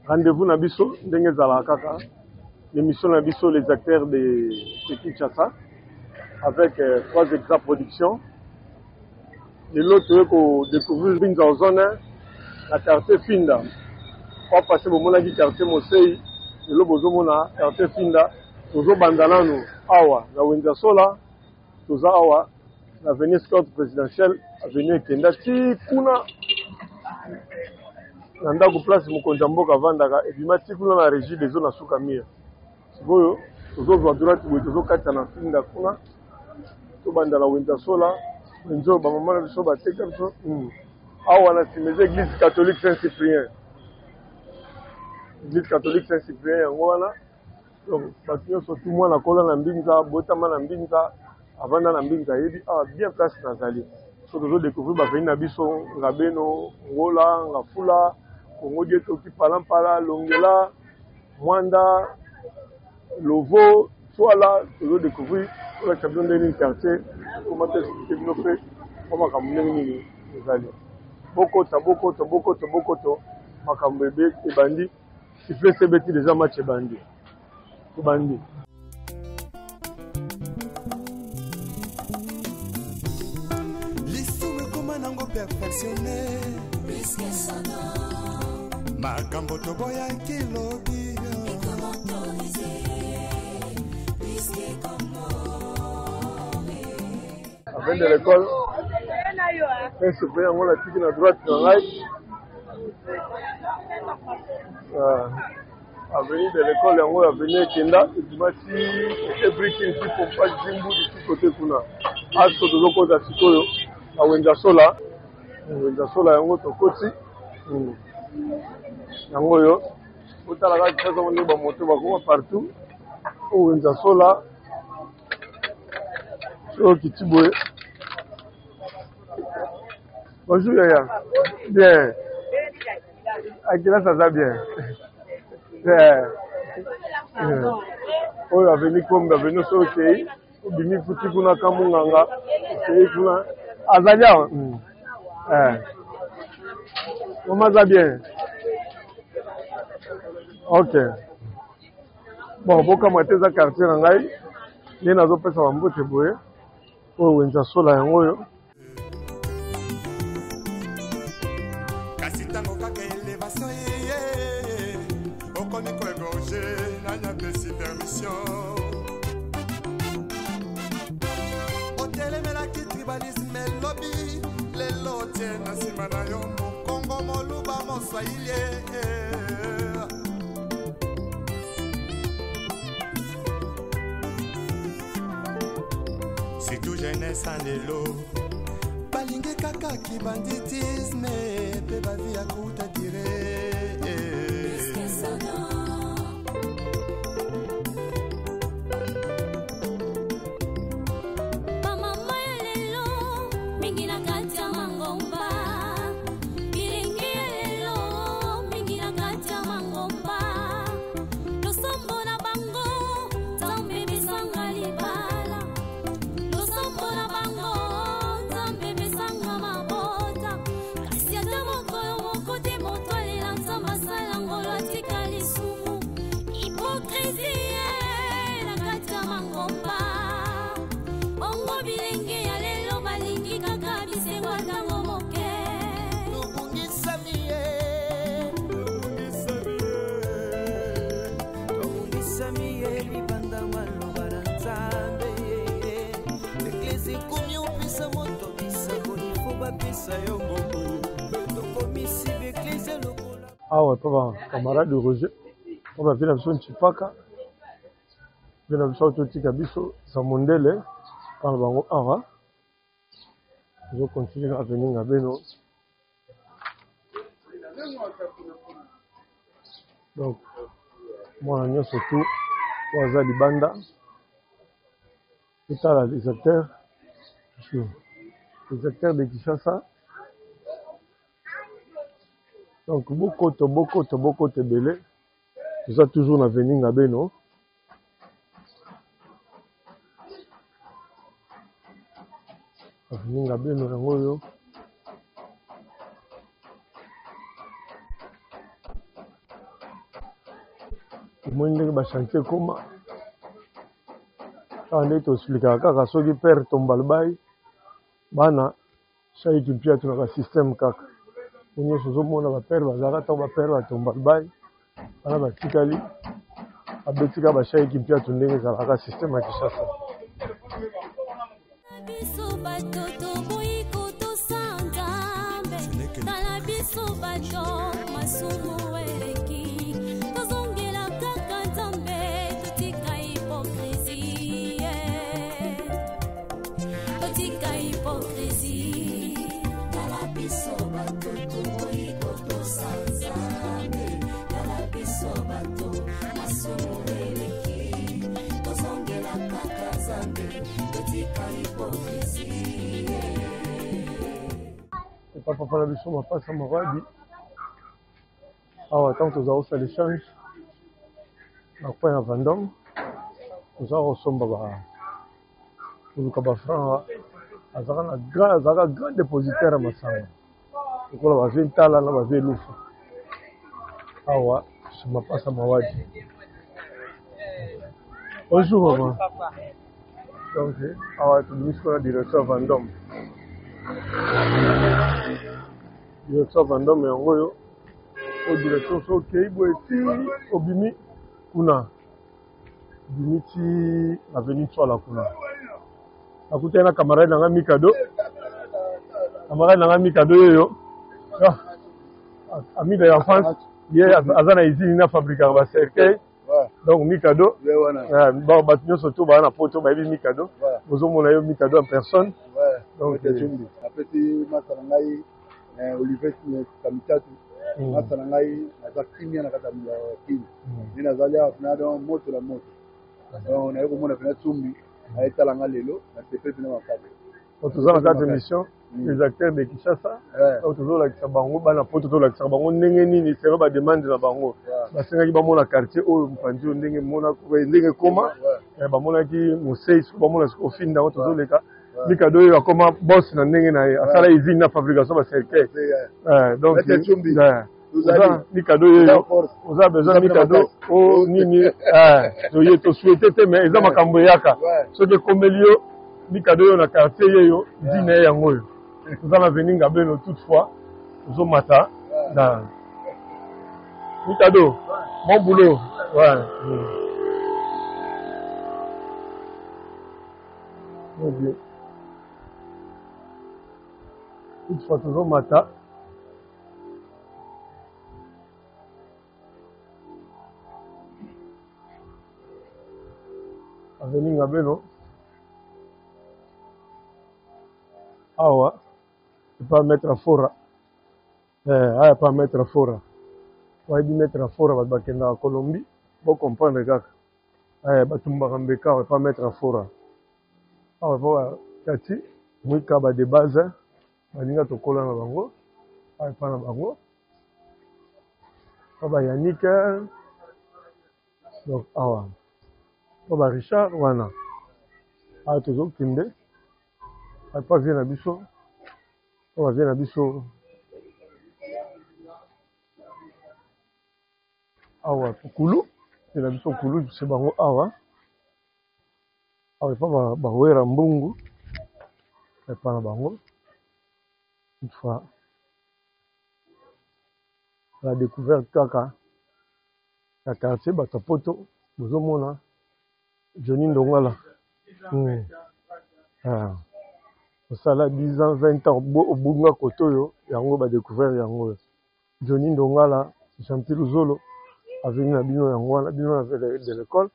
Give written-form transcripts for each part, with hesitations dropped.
Rendez-vous na biso ndenge zala kaka. L'émission na biso les acteurs de Kinshasa avec 3 Exact Productions. Et l'autre ko découvrir Binza Ozone la quartier Finda. On passer au moment du quartier Mosei, et le bozo mona quartier Finda, tozo bandana no awa na Wenza Sola, toza awa na avenue Scott présidentielle, avenue Kenda ti kuna na ndako place mokonza mboka vandaka et bimati kuna na régie des zones asuka mia. Sikoyo tozo zwa droite boye tozo kata na Finda kuna to bandana Wenza Sola, nzo ba mama na biso ba teka biso awa na simeze église catholique Saint-Cyprien. L'église catholique Saint-Cyprien yango wana. Donc parce que surtout moi na kola na mbinza botama na mbinza avanda na mbinza yebi bien place nazali. So tozo découvrir ba veni na biso ngabeno ngola ngafula kongo dieto ki palampala longela mwanda lovo swala tozo découvrir la champion de quartier comment est-ce que développer comment kamune nini nazali. Bokoto makambo ebe ebandi siffler sebeti déjà match ebandi. Bandi. L'isoume comme un ango perfectionné. Makambo toboya kilobi. Avec de l'école, un super on la tique à droite dans right. Avenue de l'école yango avenue Kenda etimasi everything qui pompa jimbu du côté kuna aso dozoko za sikoyo na Wenza Sola yango tokoti yango yo utala ka tsazo ngo ba moto ba ko partout au Wenza Sola so kitiboe. Bonjour yaya. Bien. Akila ça va bien. Oyo aveni kombe aveni sokei obimi futi kuna kamunganga okei kuna azali awa mama aza bien. Ok bon bokama te eza quartier na ngai nde nazopesa bambote boye oyo Wenza Sola yango oyo kasi ntango kaka elevation okomi koegorge nanya pesi permission otelemelaki tribalisme elobi lelo tie na nsima na yo mokongo moluba moswahili surtout jeunesse en lelo balingi kaka kibanditisme pe bavi ya kuta tire awa toba camarade Roger toba vina biso nchipaka vina biso totika biso za mondele par bango awa je continue à venir à beno donc moi on surtout waza libanda et là les acteurs de Kinshasa. Donc beaucoup de belé. Tout ça toujours dans venir à Beno. Venir à Beno yango. tomoni ndenge bachantier ekoma kaka nde toexplikaka kaka soki pere tombalbai bana shaiki mpia tunaka système kaka po nyonso ozomona bapere bazalaka ntango bapere batombalbai bana batikali abetika bashaiki mpia tu ndenge ezalaka système ya Kinshasa. Papa na biso mapasa mawadi awa ntango tozala kosala échange na coin ya Vendôme tozala kosomba koluka bafranc azalaka grand dépositaire ya masanga lokola bazwi ntala na bazwi elufu awa mapasa mawadi. Bonjour maman. Donc awa tobimisi kona direction ya Vendôme. Direction Vendôme yango oyo o direction so okei boye ti obimi kuna obimi ti avenue Tswala kuna akutana na camarade nanga Mikado yoyo ami de enfance ye aza na usine na fabriquer ba cercueil donc Mikado bon bato nyonso to bana poto bayebi Mikado ozomona yo Mikado en personne donc apeti masala ngai Olivier Kamitatu masala ngai aza kimia na kata ya kini ni nazali afuna donc moto la moto donc na komona fina tsumbi aitala nga lelo na sepe na makade otoza na kata émission les acteurs de Kinshasa otozola kitsa bango bana poto tozola kitsa bango ndenge nini sero ba demande na bango basengaki bamona quartier oyo mpanzi ndenge mona ndenge koma bamonaki mosei bamona ofinda otozoleka Mikado oyo akoma boss na ndenge na ye asala usine na fabrication ba cercueil donc Mikado oyo oza besoin Mikado o nini toye to souhaiter te mais eza makambo yaka soki ekomeli yo Mikado oyo na quartier yeyo dina ye yango oyo oza na venir Ngabeno toutefois ozomata na Mikado bon boulot bien. Toutefois toujours mata avenue Ngabeno awa pas mettre à fora pas mettre à fora wayebi mettre à fora bakenda à Colombie bo comprendre kaka batumbaka mbeka pas mettre à fora awa po kati mwika ba de base baninga tokola na bango pa na bango ba Yannick donc awa ba Richard wana tozokende pa vie na biso ba vie na biso awa kulu na biso kulu se bango awa pa ba wera mbungu pa na bango toutefois la découverte kaka ya quartier bato poto bozomona Johnny Ndongala osala 10 ans 20 ans obunga koto oyo yango badécouvert yango Johnny Ndongala Jean-Pierre Luzolo aveni na bino yango wana bino na de l'école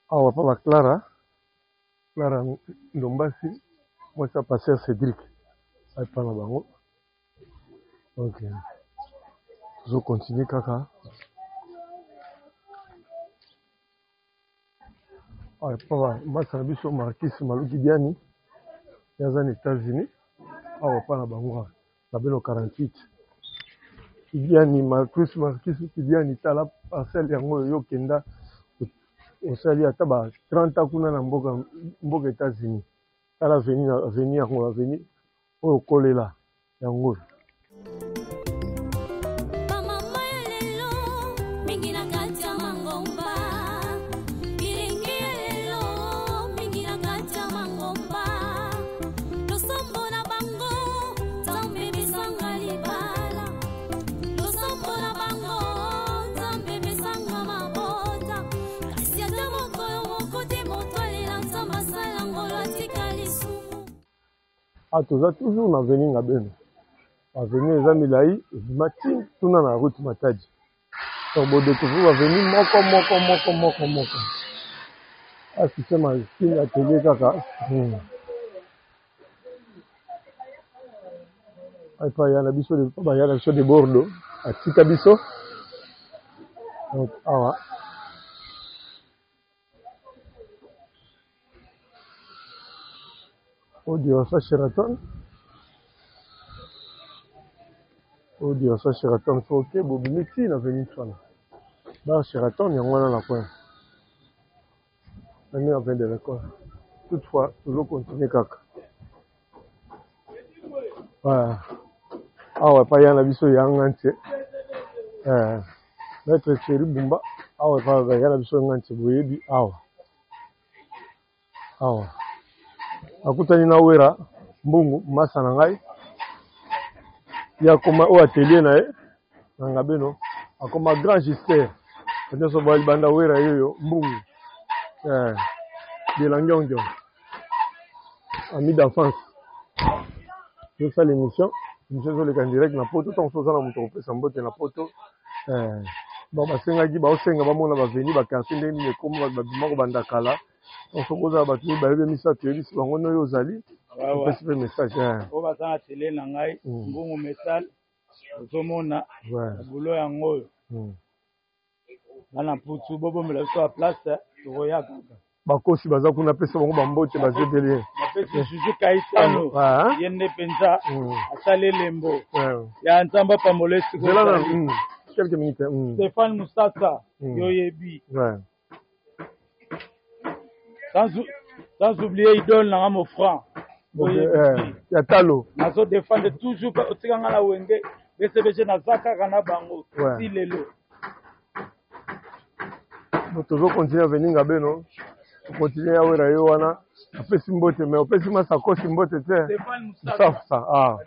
awa pa ba Clara Ndombasi moi ça passer Cédric pas na bango ok je continue kaka pa masa na biso Marquis Maluki Diani yaza na États-Unis awa pa na bango na beno 48 Diani Marquis Diani tala parcelle yango yo kenda osali ata ba 30 ans kuna na mboka États-Unis tala venir yango venir oyo kolela yango mama lelo mingi na toza toujours na avenue Ngabeno. Avenue eza milai ebimati tuna na route Matadi. Donc bo découvrir avenue moko. Ah c'est ma style atelier kaka. Ay pa yana biso de ba yana biso de Bordeaux, atika biso. Donc awa audio sa Sheraton. Audio sa Sheraton faut que bobimiti na venir soit. Ba Sheraton yango na coin. On est en train de l'école. Toutefois, toujours continuer kaka. Voilà. Awa pa yana biso yangantie. Maître Chéri Bumba. Awa pa yana biso yangantie boyebi awa. Akutani na wera mbungu masa na ngai. Ya koma o atelier na na Ngabeno. Akoma grand gister. Nyoso ba banda wera yoyo mbungu. De l'Angyongyo. Ami d'enfance. Je fais l'émission. Je fais le direct na poto. Tant que ça na muto pesa mbote na poto. Bon basenga gi ba osenga ba mona ba veni ba kansinde ni komo ba bimako banda kala. On se pose à battre ba yebe misa teli si bango no yozali. On peut message. O ba sana tele na ngai mbungu metal. Ozomona. Bulo yango. Bana putu bobo mela so a place toya kaka. Bakosi baza kuna pesa bango bambote bazebele. Bapesa Juju Kaitano. Yende penza asale lembo. Ya nzamba pamolesi ko. Quelques minutes. Stéphane Moussassa yoyebi. Sans oublier idole na mo franc. Ya talo. Nazo défendre toujours otikanga na wenge. BCBG na zaka kana bango. Si lelo. Toujours continuer à venir Ngabeno. Continuer à wera yo wana. Apesi mbote mais opesi masakosi mbote te. Stéphane Moussassa. Ah.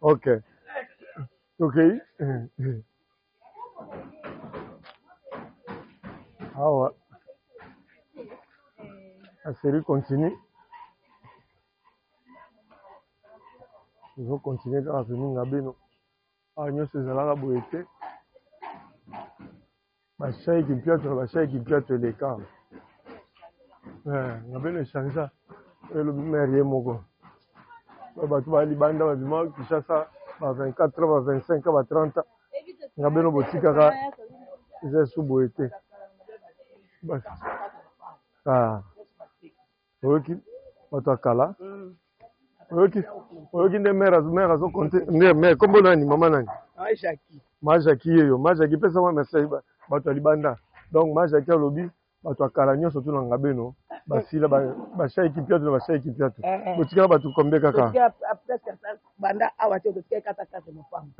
OK. Awa. La série continue. Ils vont continuer à venir Ngabeno. Ah, nous sommes là, boété. Ma chaîne qui piate les câbles. Ngabeno change. Et le maire est mon tu vas aller banda, tu ça 24 ans, 25 ans, 30 ans. Ngabeno botika, ils sont boété. Ah. Ok, watakala. Ok, nde mère zo compter. Mais kombo nani mama nani? Majaki yeyo, Majaki pesa ma message bato libanda. Donc Majaki alobi bato akala nyonso tu na Ngabeno. Basila ba sha équipe yato ba sha équipe yato. Botika bato kombe kaka. Presque banda awate botika kata kata mo fam.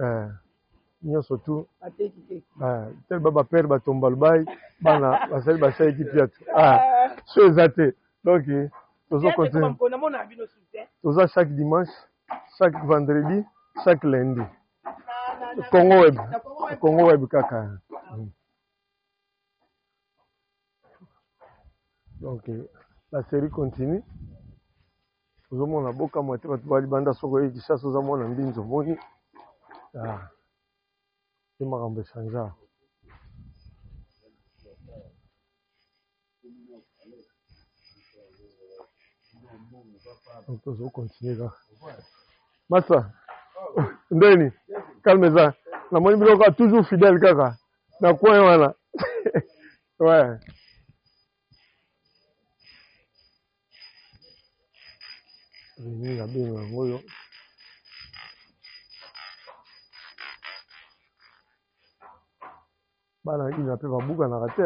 Nyonso tu. Tel baba père batomba lbai bana basali ba sha équipe yato. So ezate. Donc toujours continuer. Toujours chaque dimanche, chaque vendredi, chaque lundi. Congo Web kaka. Donc la série continue. Toujours mon boka moite batubali banda soko yi chasse aux amona mbinzo moni. C'est marambe chanja. Donc, toujours continuer là. Massa, Ndeni, calme-toi. La monnaie est toujours fidèle, kaka. Dans quoi voilà? Ouais. Veni la bien là, moyo. Bana il a fait va bouga na raté,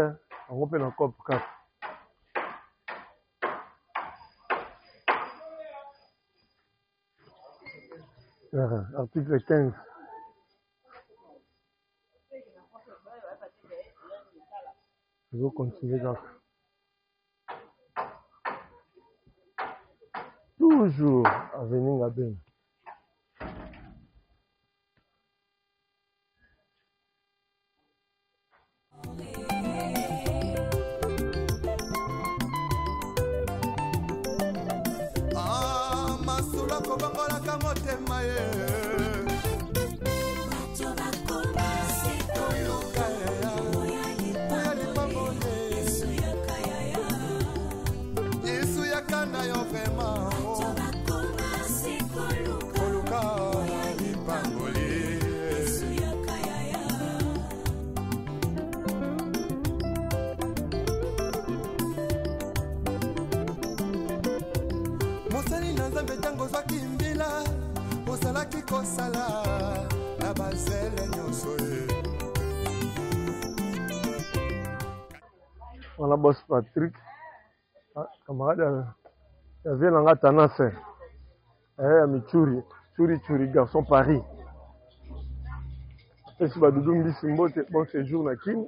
on peut na cop 4. Article 15. Je vais continuer là. Toujours à venir à bien. Masula kobangola Koluka motema ye. Yesu ya kana yo vraiment. Koluka lipangoli. Mosali na Nzambe tango zwaki mbila. Ozalaki kosala na bazele nyonso ye. Voilà, boss Patrick, camarade, il y avait un Tanase, Churi, garçon Paris. Et si Badoudou me dit c'est bon séjour na Kin,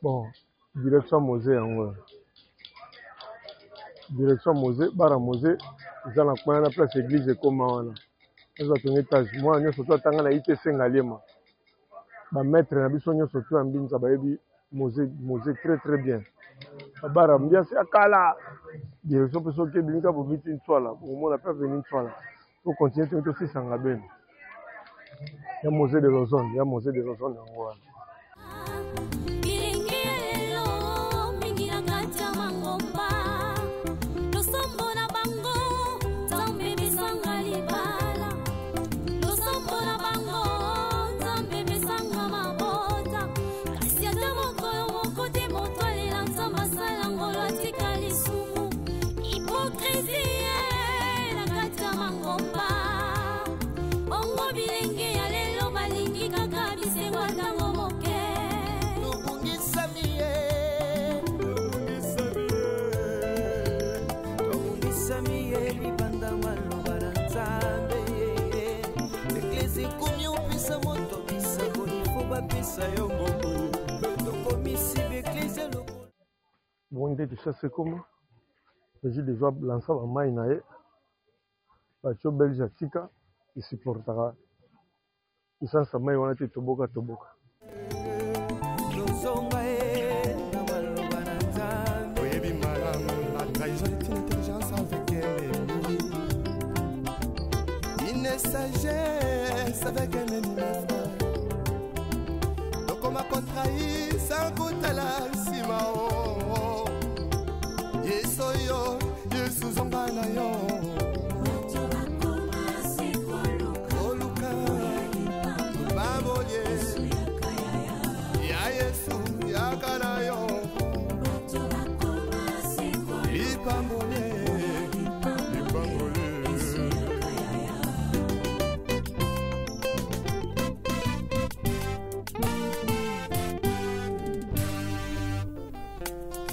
bon, direction Mosée en vrai. Direction Mosée, Bara Mosée, ils ont la place église et comment ils ont un étage. Moi, nous sommes tous en ITC Ngalema. Ma maître, nous sommes tous en Binza, Mosée très bien. Bara mbia c'est akala. Direction pour ceux qui viennent pour vite une soirée. Au moins on n'a pas venu une soirée. Pour continuer tout aussi sans la benne. Il y a Mosée de Lausanne, en Rwanda. Bon, tu sais c'est comment? J'ai déjà lancé la main. Bacho belge Tika, il supportera. Il sent sa main, on a été toboka. La trahison est une intelligence avec elle. Une sagesse avec un ennemi. Donc on m'a contrahi sans goûter la simao. Yesoyo, Yesu zombana yo.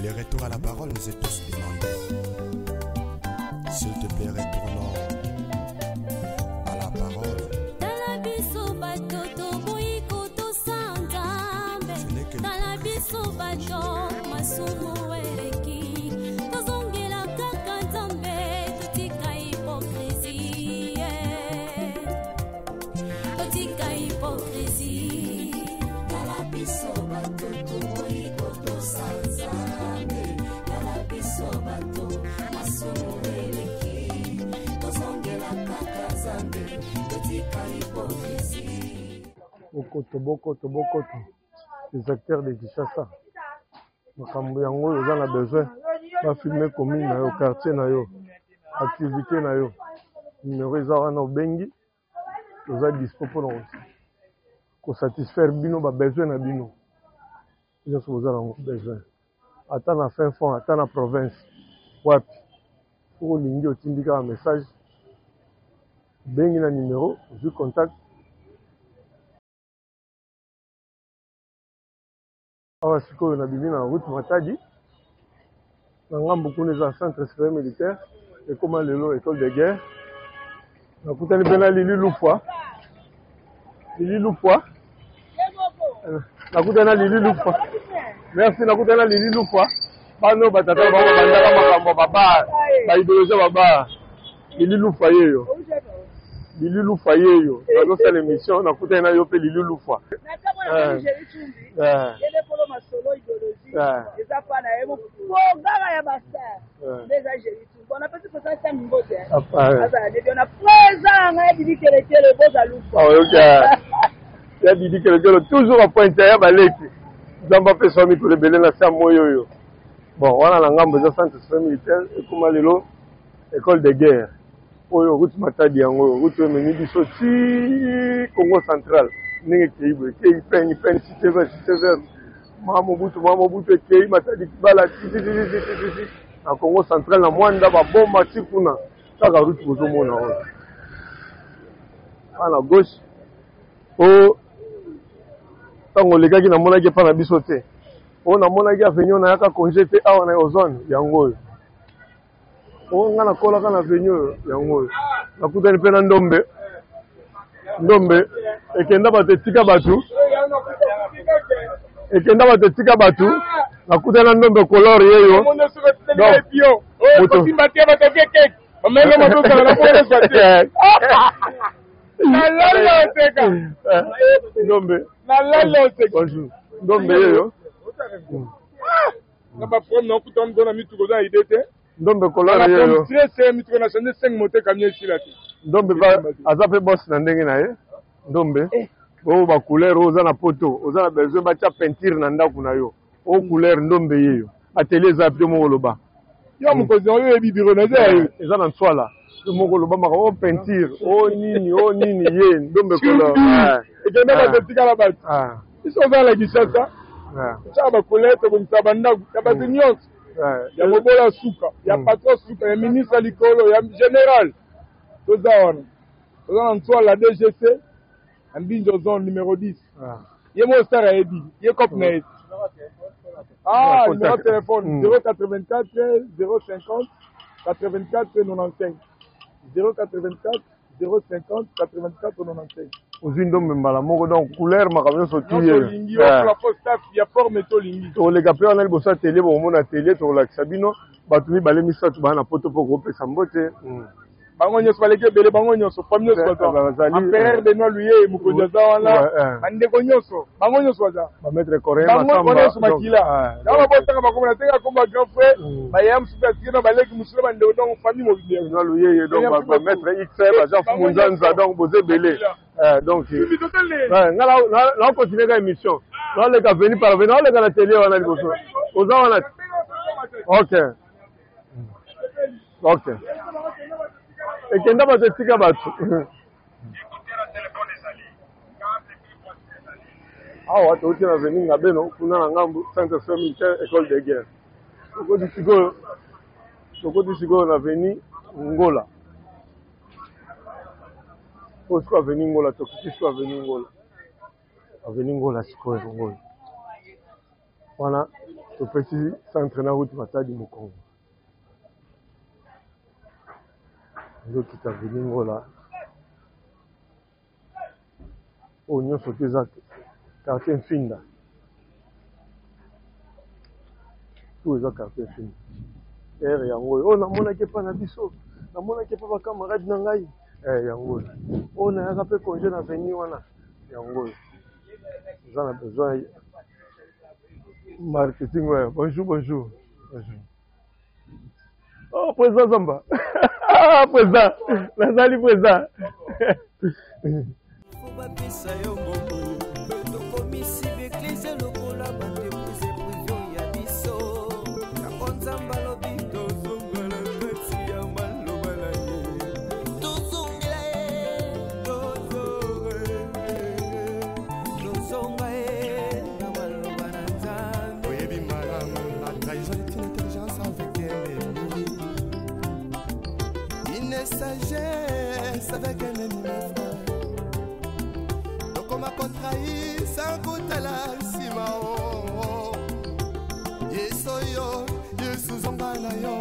Le retour à la parole nous est tous demandé. S'il te plaît, retournons à la parole. Bokoto, les acteurs de Kinshasa. Makambo yango ils ont besoin de filmer commune na yo, quartier na yo, activité na yo. Numéro eza wana obengi, ils ont dispo pour satisfaire bino ba besoin na bino. Ils ont besoin. Ata na fin fond, ata na province, wapi. Pour lingi otindika un message. Bengi na numéro, je contact. Awa sikoyo na bimi na route Matadi na ngambo kuna za centre scolaire militaire et comment lelo école de guerre na kutani pena Lili Lufwa na kutana Lili Lufwa merci na kutana Lili Lufwa bano batata bango bandaka makambo baba ba idéologie baba Lili Lufwa yeyo na zo sala émission na kutana yo pe Lili Lufwa masolo idéologie eza pa na ye programme ya bastar déjà j'ai dit bon na peut-être ça ça mingo te azala de na présent na Didi Kelekele boza lupa ya Didi Kelekele toujours à pointe ya baleki zamba pesa mikolo belé na sa moyo. Bon, wana na ngambo za centre militaire ekoma lelo école de guerre. Oyo route matadi yango route meni biso ti Congo central. Ninge keibo kei peni cité vert. Mamo butu kei matadi bala ti na Congo central na mwanda ba bomba ti kuna. Saka route bozo mona oyo. Ana gauche. O tango lekaki na mona ke pa na biso te. On a mon avenue on a yaka congé te awa na ozone yango on ngana kola kana avenue yango nakutani pe na ndombe ekenda batetika batu nakutani na ndombe color yeyo ndombe yeyo Naba from na kutam dona mitu ko za idete ndombe kolora yeyo stress mitu ko na chande 5 mote kamye shila ti ndombe ba azape boss na ndenge na ye ndombe o ba couleur oza na poto oza na besoin ba tia peinture na ndaku na yo o couleur ndombe yeyo atelier za pio mo loba yo mo ko zo yo bibiro na za yo eza na nswala mo ko loba maka o peinture o nini ye ndombe kolora ekenda ba tetika la ba iso za la gisasa chaba kolete kumsaba ndaku tabati nyonso ya mobola suka ya patron suka ya ministre likolo ya général toza wana na ntwa la DGC ambinjo zone numéro 10 ye mo sara edi ye cop na edi numéro de téléphone 084 050 84 95 084 050 84 95 Ozindo mbala moko donc couleur makamyo sotiye la poste ya forme to lingi to le gape on a bossa télé bon mona télé to la sabino batumi bale misatu bana poto poko pesa mbote bango nyoso baleke bele bango nyoso famille nyoso empereur Benoît Luye mukonza za wana bandeko nyoso bango nyoso waza ba maître coréen bango nyoso makila na botanga bakoma tenga komba grand frère ba yam super tina baleki musula bandeko donc famille mobile Benoît Luye donc ba maître XR ba Jean Fumunzanza donc boze belé donc on continue la émission on les a venus par venir on les a la télé on a liboso oza wana OK ekenda batetika bato awa touti na veni nga beno kuna na ngambu centre militaire école de guerre tokoti sikoyo na veni Ngola osiko aveni Ngola tokiti siko aveni Ngola sikoyo Ngola wana topesi centre na route Matadi Mokongo ndio tutaveni Ngola oyo nyonso te eza quartier Mfinda tout eza quartier Mfinda ere yango oyo namonaki epa na biso namonaki epa bakamarade na ngai yango oyo oyo nayaka mpe congé na veni wana yango oyo eza na besoin marketing ouais bonjour oh président Zamba président nazali président sagesse avec un ennemi frère. Donc on m'a contrahi sans goûter la simao. Yesoyo, Yesu zombana yo.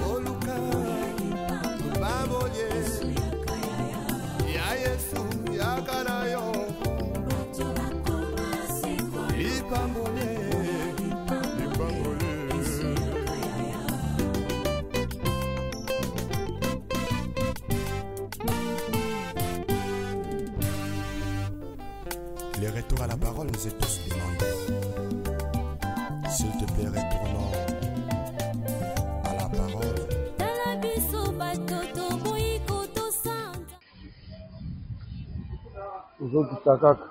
Oluka, baboye. Ya Yesu, ya kanayo. Lipambole. Les retours à la parole nous est tous demandés. S'il te plaît, retournons à la parole. Ozokita kaka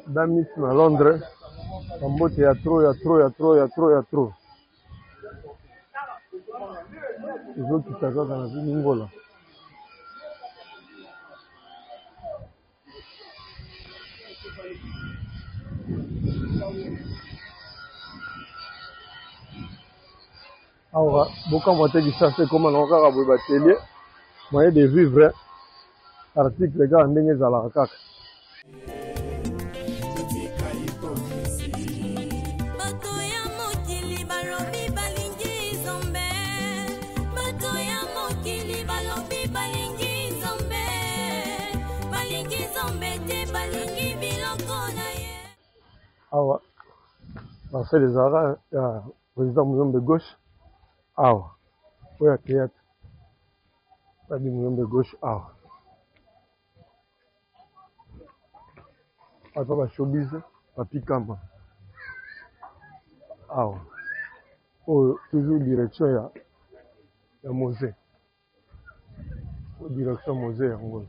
damis na Londres bambote ya tro ezokita kaka na biningola. Awa bokamwa te kisasa ekoma nango kaka boye batelier moyen de vivre article kaka ndenge ezalaka kaka. Awa bafele ezalaka ya président Muyombe gauche awa oyo ya théâtre babi Muyombe gauche awa ata bashowbiz bapikama awa oyo toujours direction ya Mose direction Mose yango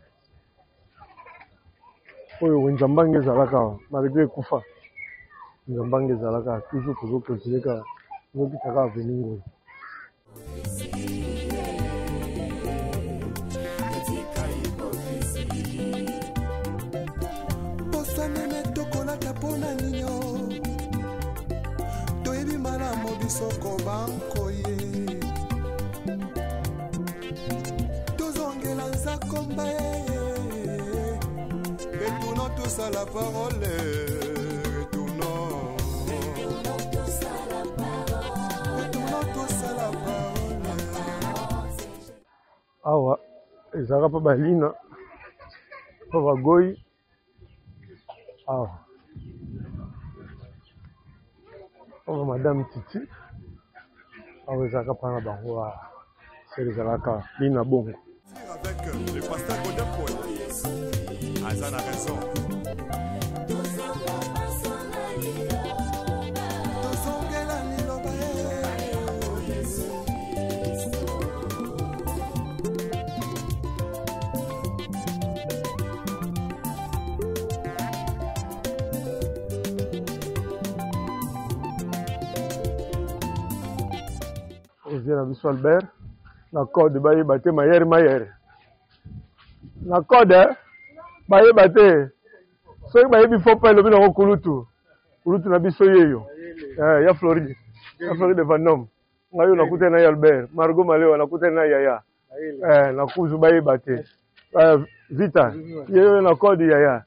oyo Nzambange ezalaka awa malgré ekufa Nzambange ezalaka toujours kozokontinue kaka ezokitaka aveni ngoyo. Posanene tokolaka mpona nini toyebi malamu bisoko bankoye tozongela nzakomba retournons tous à la parole. Awa ezalaka mpa balina mpa bagoyi awa mpa madame Titi awa ezalaka mpa na bango sele ezalaka lina bongo. Avec le pasteur Godepo, Azan a raison. Na biso Albert na code bayeba te mayere na code bayeba te soki bayebi fo pa elobi nango kulutu na biso yeyo ya Floride Vandom ngayo nakutana na Albert Margot Malewa nakutana na Yaya na kuzu bayeba te Vita yeyo na code Yaya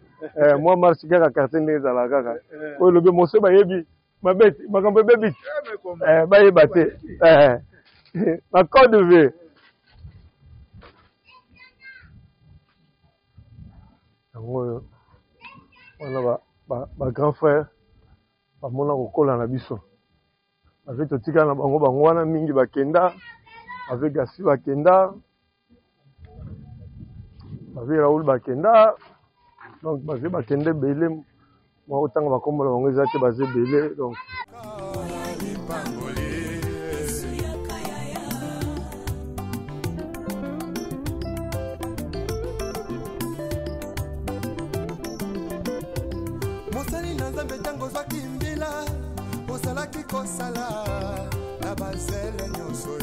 moi marche kaka quartier ndenge ezalaka kaka oyo elobi mose bayebi mabeti makambo ebebiti bayeba te na code V yango wana ba grand frère bamona kokola na biso avec totika na bango wana mingi bakenda avec Gassi bakenda avec Raoul bakenda donc baze bakende belé moi otanga bakombola bango eza te baze belé donc kosala na bazele nyonso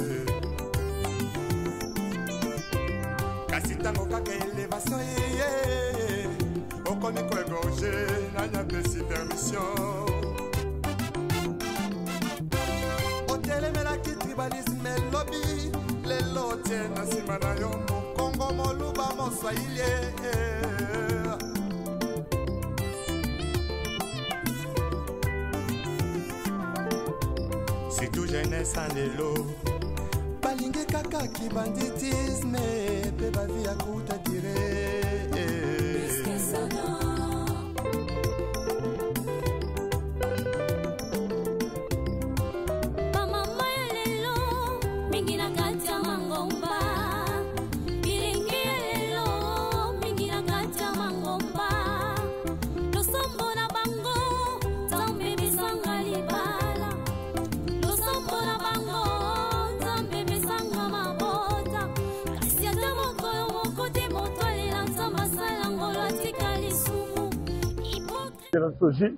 kasi ntango kaka elevation ye okomi koegorge nanya pesi permission otelemelaki tribalisme elobi lelo tie na nsima na yo mokongo moluba moswahili c'est tout jeunesse en élo balingi kaka ki banditisme pe bavi ya kuta dire La soji, il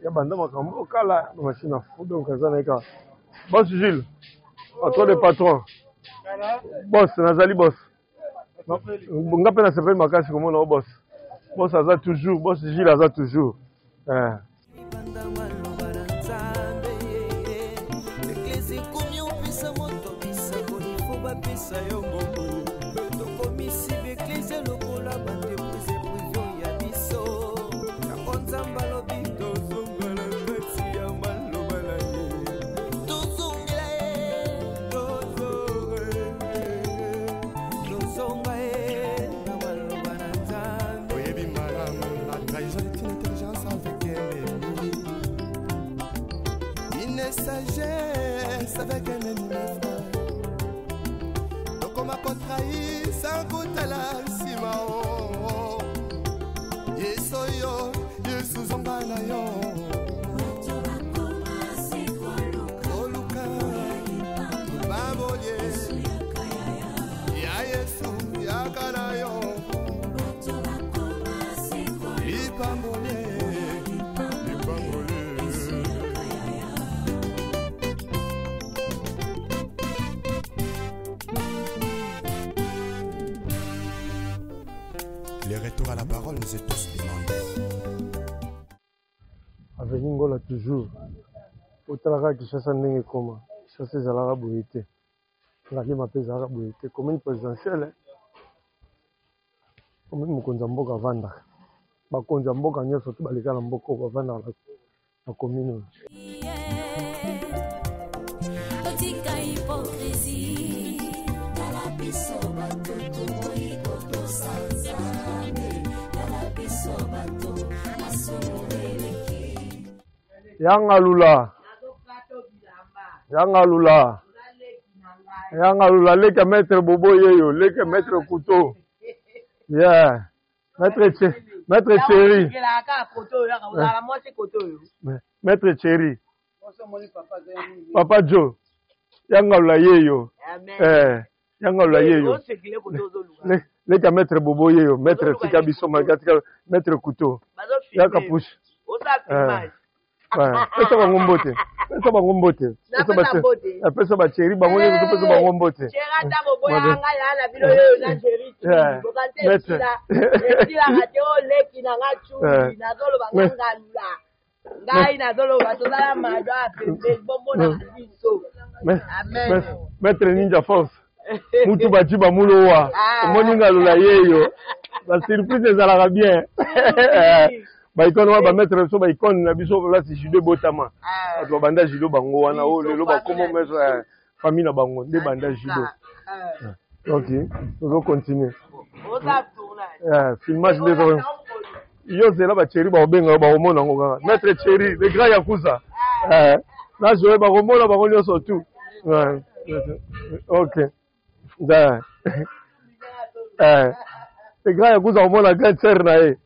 y a banda makambo kala na machine à fou donc ça n'est qu'à. Boss Gilles, à toi le patron. Boss, Nazali boss. On appelle ça fait makasi comme on boss. Boss ça toujours, boss Gilles ça toujours. Sagesse avec un ennemi frère. Donc on m'a contrahi sans goûter la simao. Yesoyo, Yesu zombana yo. Oluka, baboye. Ya Yesu, ya kanayo. Lipambole. Le retour à la parole nous est tous demandé. Avec Ngola toujours. Au Talaka qui chasse un nègre comme chasser Zalara Bouité. La game appelle Zalara Bouité. Commune présidentielle. Commune Mukonzamboka Vanda. Bakonzamboka Nyo surtout Balika Lamboko Vanda la commune. Yangalula leka maître Bobo Yeyo, leka maître Couteau. Yeah. Maître Chéri. Maître Chéri. Papa Joe. Yangalula Yeyo. Yangalula Yeyo. Leka maître Bobo Yeyo, maître Tikabiso Magatika, maître Couteau. Yaka push. Pesa bangombote. Pesa bangombote. Pesa ba chéri bangone ko pesa bangombote. Chera ta bobo yanga yana bilo yo na chéri. Bokante tila ratio leki na ngachu na zolo banganga lula. Ngai na zolo batozala madwa pepe bombo na biso. Amen. Maître Ninja Force. Mutu bachi ba mulowa. Moninga lula yeyo. La surprise ezalaka bien. Ba icône wa ba mettre so ba icône na biso là c'est judo botama. Ba banda judo bango wana o lelo ba komo mettre famille na bango de banda judo. OK, on va continuer. Filmage des gens. Yo c'est là ba chéri ba obenga ba omona ngo maître chéri le grand yakuza. Là je ba omona ba ngolio surtout. OK. Da. Le grand yakuza omona grand sœur na e.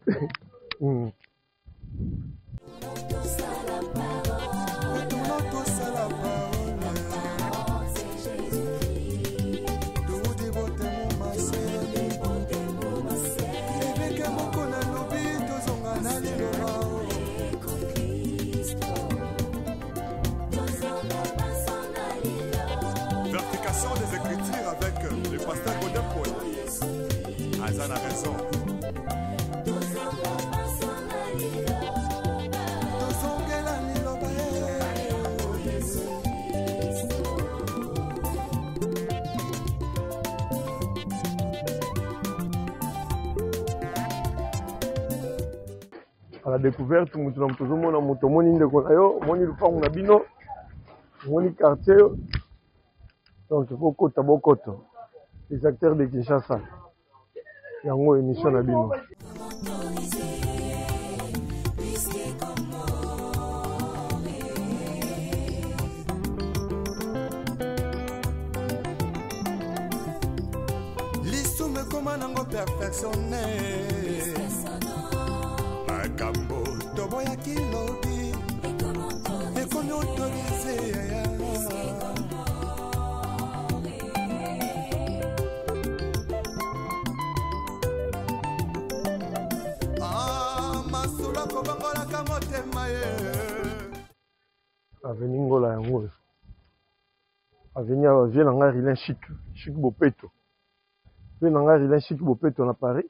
Vertication des Écritures avec le pasteur Godin Poel. Azan a raison. À la découverte, nous avons toujours moni ndeko na yo, moni lupango na bino, moni quartier. Donc il faut kota bokoto. Les acteurs de Kinshasa. Yango émission na bino. L'issue me commande en perfectionné. Makambo toboya kilobi. Et qu'on autorise. Avenue Ngola yango. Avenue avie na nga Rilin Chic Bopeto. Vie na nga Rilin Chic Bopeto na Paris.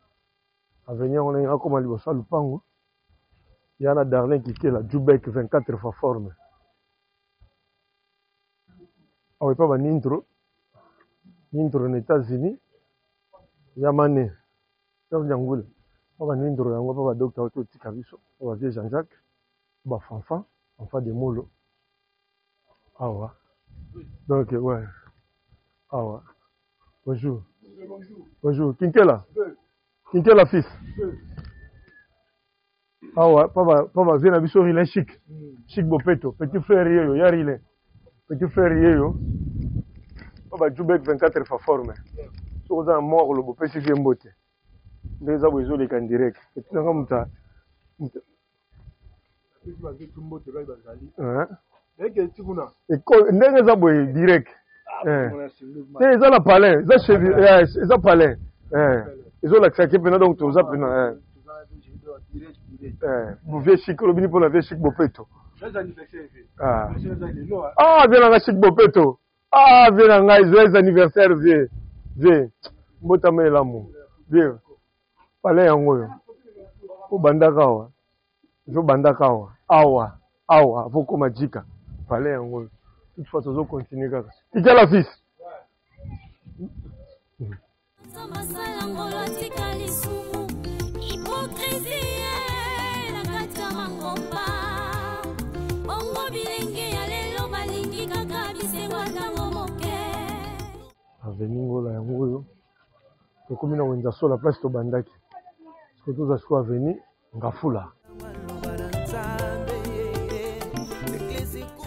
Avenue on est comme liboso lupango. Yana Darlin Kikela Jubek 24 fois forme. Awe pa ba Nintro aux États-Unis. Yamane. Dans Nyangule. Pa ba Nintro yango pa ba docteur Otto Tikabiso. Pa ba Vieux Jean-Jacques. Ba Fanfan des Molo. Awa. Donc ouais. Awa. Bonjour. Bonjour. Kinkela. Kinkela fils. Awa, papa vient à biso Rilin Chic. Chic Bopeto. Petit frère Yeyo, Yarile. Petit frère Yeyo. Papa Jubek 24 fois forme. Si vous avez mort, le Bopé c'est bien beauté. Les abos ils ont les can direct. Et tu n'as pas mouta. Et les abos direct. Ils ont la palais. Ils ont palais. Ils ont l'accès qui pendant donc tout ça pendant. Vous vieux chic, le bini pour la vieux chic Bopeto. Ah, viens la chic Bopeto. Ah, viens la joyeux anniversaire, vieux. Vieux. Botame l'amour. Vieux. Palais en haut. Au Bandakawa. Zo Bandakawa. Awa. Voko Majika. Palais en haut. Toutefois, ça va continuer. Qui est la fils? Avenue Ngola yango tokomi na wenza so la place to bandaki parce que tous a choix avenue ngafula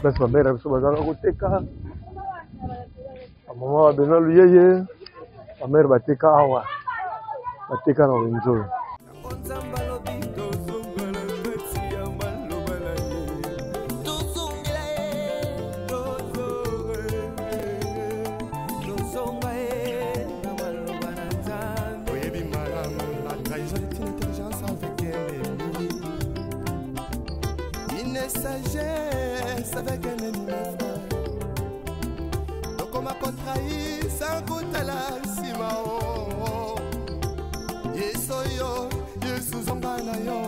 place babera biso bazala koteka mama wa bena luyeye amere bateka awa bateka na wenzo. Sagesse avec un ennemi frère. Donc on m'a contrahi sans goûter la simao. Yesoyo, Yesu zongana yo.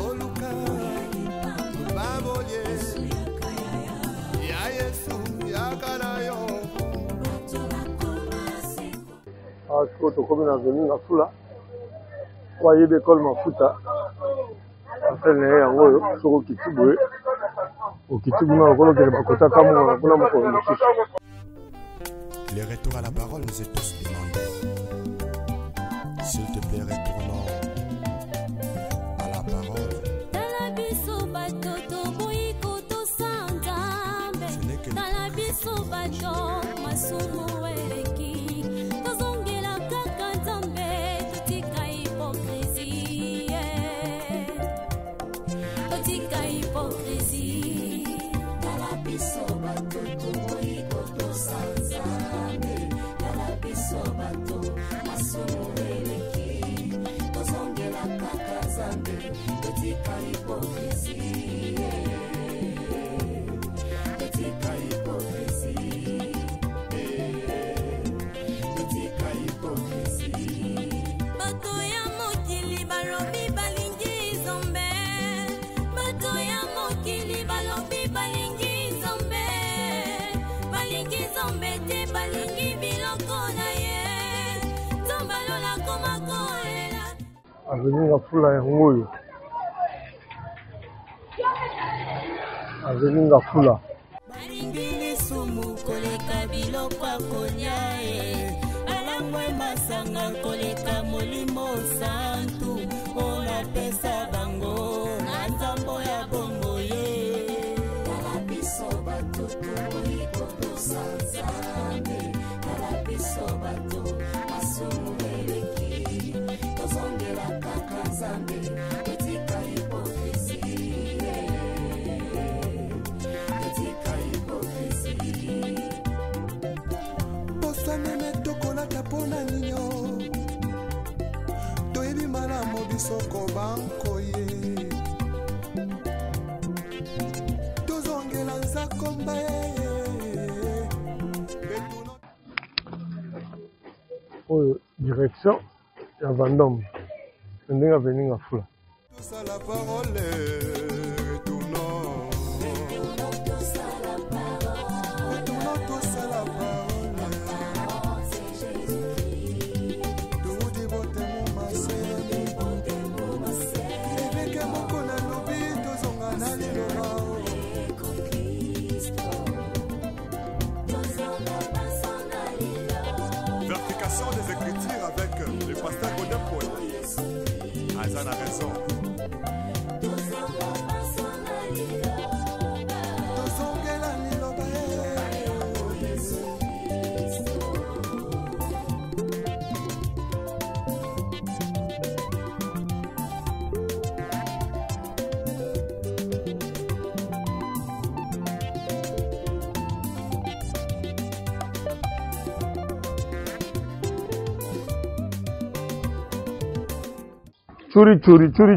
Oluka, baboye. Ya Yesu, ya kanayo. Ah, c'est tout comme une avenue la foula. Croyez d'école Mafuta. Après, il y a un peu de Kitiboué. Au Kitiboué, on a un peu de Les retours à la parole nous est tous demandés. S'il te plaît, retournons à la parole. Ce n'est que Avenue Ngafula yango. Avenue Ngafula. Maringili sumu koleka biloko akonya alangwe masanga koleka molimo santu ona pesa bango na nzambo ya bongo ye kala biso batutu iko tosanzame kala biso batu asumu eleki tozongela kaka nzambe etika hipokrisie etika hipokrisie bosanene tokolaka mpona nino toyebi malamu biso kobanko ye direction ya Vendôme ndenge aveninga fula Tous à la parole, retournons. Retournons tous à la parole. Tout dit beauté mon massé. Et que mon qu'on a l'oubli, tous on a allé le Verification des écritures avec le pasteur Godin Paul. Azan a raison.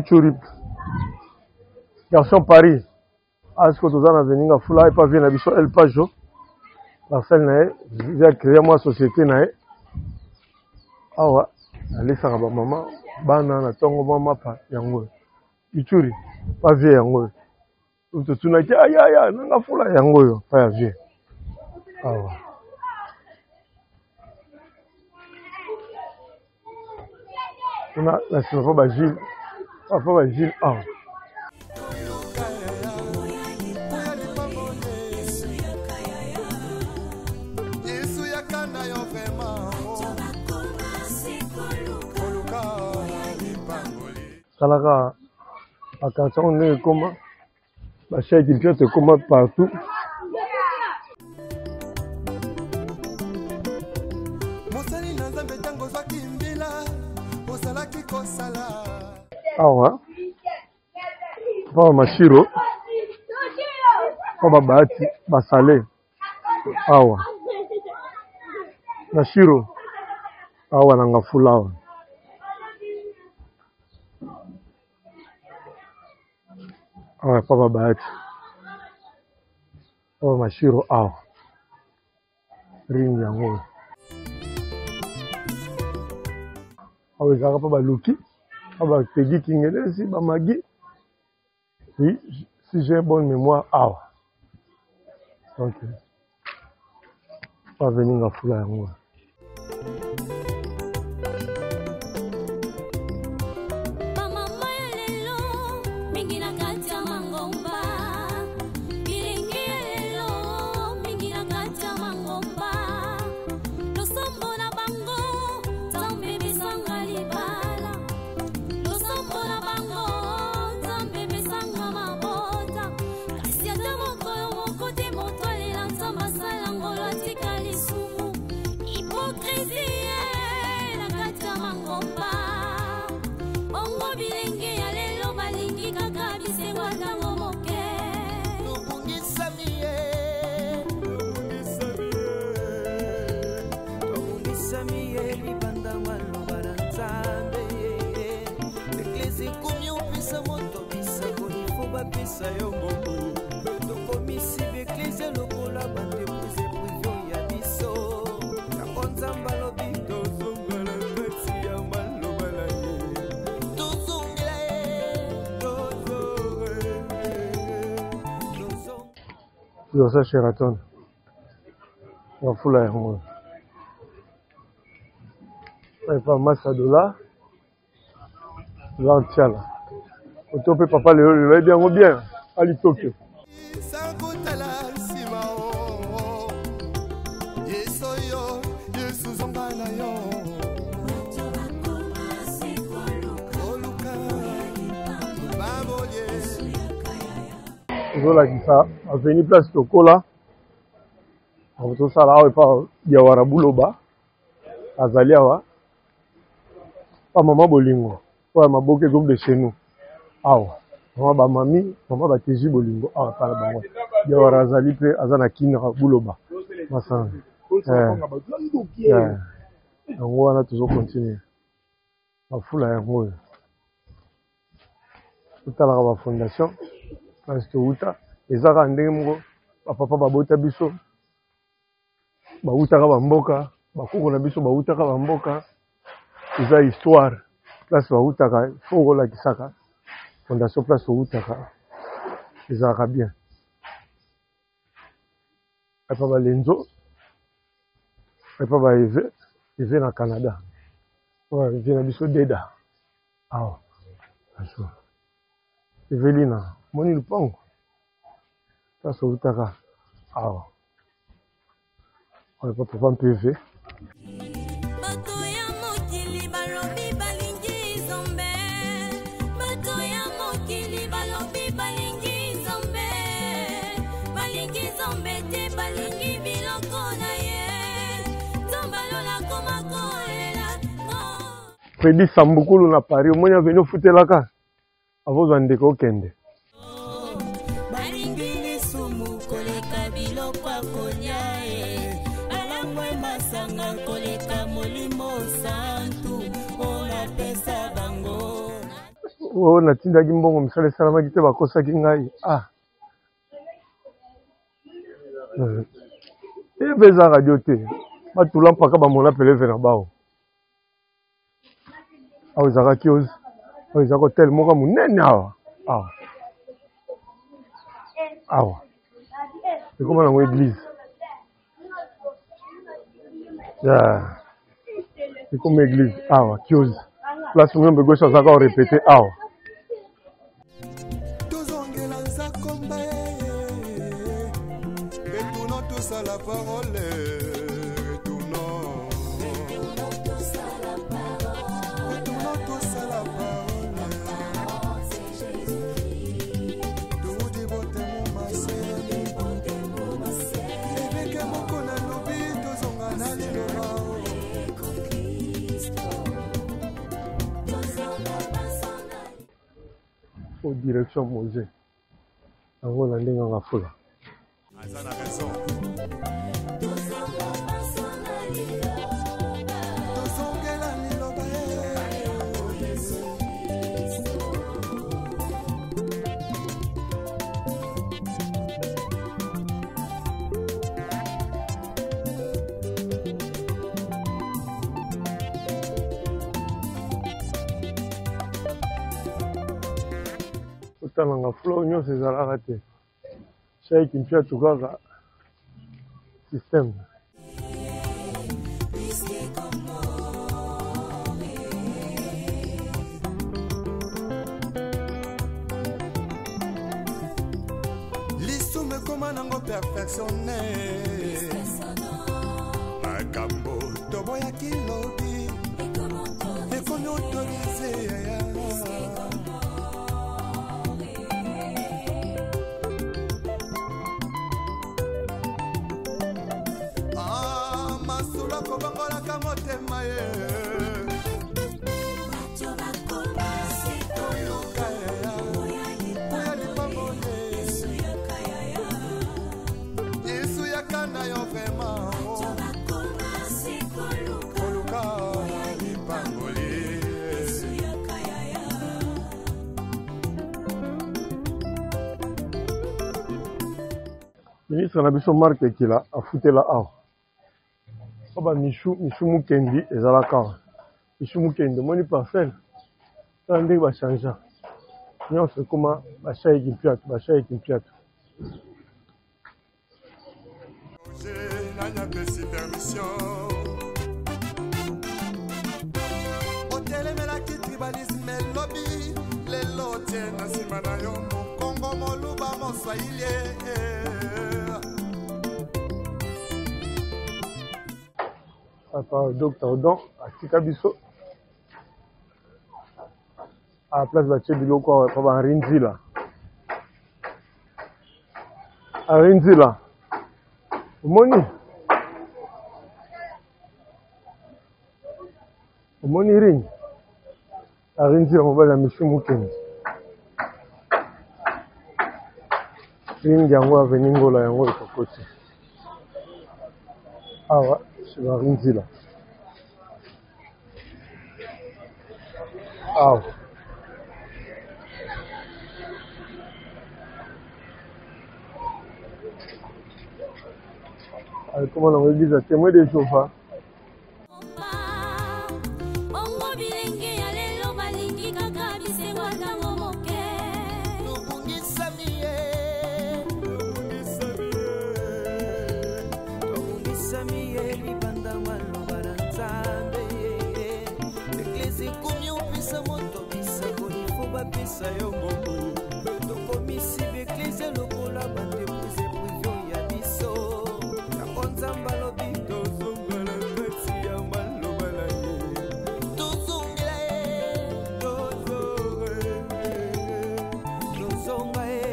Churi. Garçon Paris. Est-ce que tu as venu à Fula et pas venir à Bisso El Pajo? Marcel Nae, j'ai créé moi société Nae. Ah ouais, allez ça va maman. Banana, tongo maman pas yango. Churi, pas vieux yango. Tu n'as dit aïe, nanga Fula yango pas vieux. Ah ouais. On a la sœur Bagile. Papa Bagile. Ah. Salaka. À quand on est comment? La chaîne culture te combat partout. Awa Papa Mashiro Papa Bahati Basale Awa Mashiro Awa nanga fulawa Awa Papa Bahati Papa Mashiro Awa Ring yango Awa zaka Papa Luki Papa Peggy Kingelesi Bamagi. Oui, si j'ai bonne mémoire, ok. Pas venir à Fula et moi. Yo sa Sheraton. Wa Fula yango. Pas massa $. L'antiala. Otope papa le bien. Ali Tokyo. Zola qui ça a venu place Tokola. On tout ça là pas Diawara Buloba. Azaliawa. Pas maman Bolingo. Pas ma boke groupe de chez nous. Awa. Maman ba mami, maman ba teji Bolingo. Ah pas la bango. Diawara Azali pe azana kina Buloba. Masanga. On va toujours continuer. La foule à un tout à la fondation. Parce que Outa, les Arandemgo, papa Babota Bisso, Bauta Mboka, bakoko na biso bautaka bamboka eza histoire place bautaka fo kolakisaka fondation place bautaka ezalaka bien epa balenzo epa baeve eve na Canada eve na biso deda awa evelina moni lupango place bautaka awa epa papa mpe eve Fredi Sambukulu na Paris, omoni aveni ofutelaka avozwa ndeko okende. Oh, natindaki mbongo misala esalamaki te bakosaki ngai. Eve eza radio te batula mpaka bamona peleve na bao. Awa ezaka kiosk awa ezaka hotel moko monene awa awa ekoma nango église ekoma église awa kiosk place miyombe gauche azaka orépété awa tozongela nzakomba retournons tous à la parole. Au direction Mosé. En gros, la ligne en Afula. Talanga flow nyonso ezalaka te shaiki mpia tukaka système lisume koma nango perfectionne makambo toboyaki lobi ekomi autorise yaya kobangolaka motema ye oya lipango ye yesu yakana yo vrema koluka lipango ye ministre na biso Marc Ekila afutela awa Oba Michou Mukendi ezalaka Michou Mukendi moni parcelle ça ndenge ba changer nyonso koma bashaiki mpiato nanya pesi permission otelemelaki tribalisme lobi lelo tie na nsima na yo mokongo moluba moswahili Papa Docteur Odon atika biso à place batie biloko pa barinzila arinzila omoni ring arinzila mobali ya Michou Mukendi ring yango aveni ngola yango ekokoti awa barinzila awa comment on dit ça témoin de Jofa bapesa yo ngombo tokomisi beklise lokola bandepuse privio ya biso yango nzambe alobi tozongela kati ya maloba na ye tozongela ye tozonga ye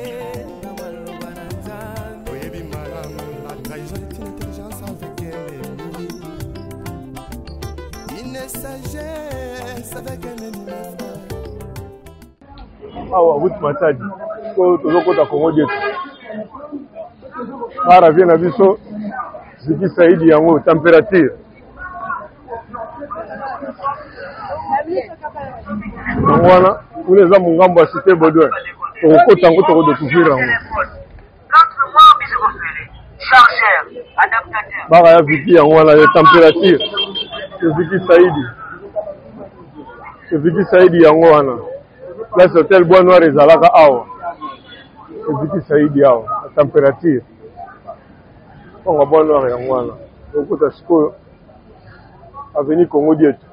na maloba na nzambe oyebi malamu la trahison est une intelligence avec ennemi une sagesse avec un ennemi awa wuti matadi oyo tozokota kongo dietu ara vie na biso ziki saidi yango température yango wana kuna eza mongambo ya cité Baudouin tokokota yango tokodécouvrir yango baka ya viki yango wana ya température eziki saidi yango wana place hôtel Bois Noir ezalaka awa eziki saidi awa la température onga Bois Noir yango wana okuta sikoyo avenue Congo dietu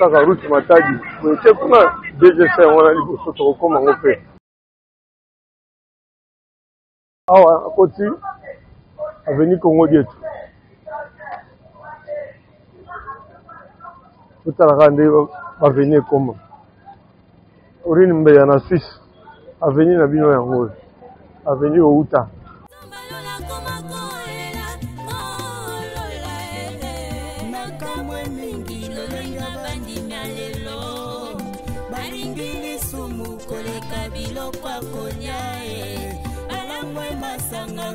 kaka route matadi oete kuna DGC wana liboso tokokoma ngo mpe awa akoti avenue Congo dietu otalaka nde baveni ekoma Orine Mbeya na Suisse avenue na bino yango oyo avenue outa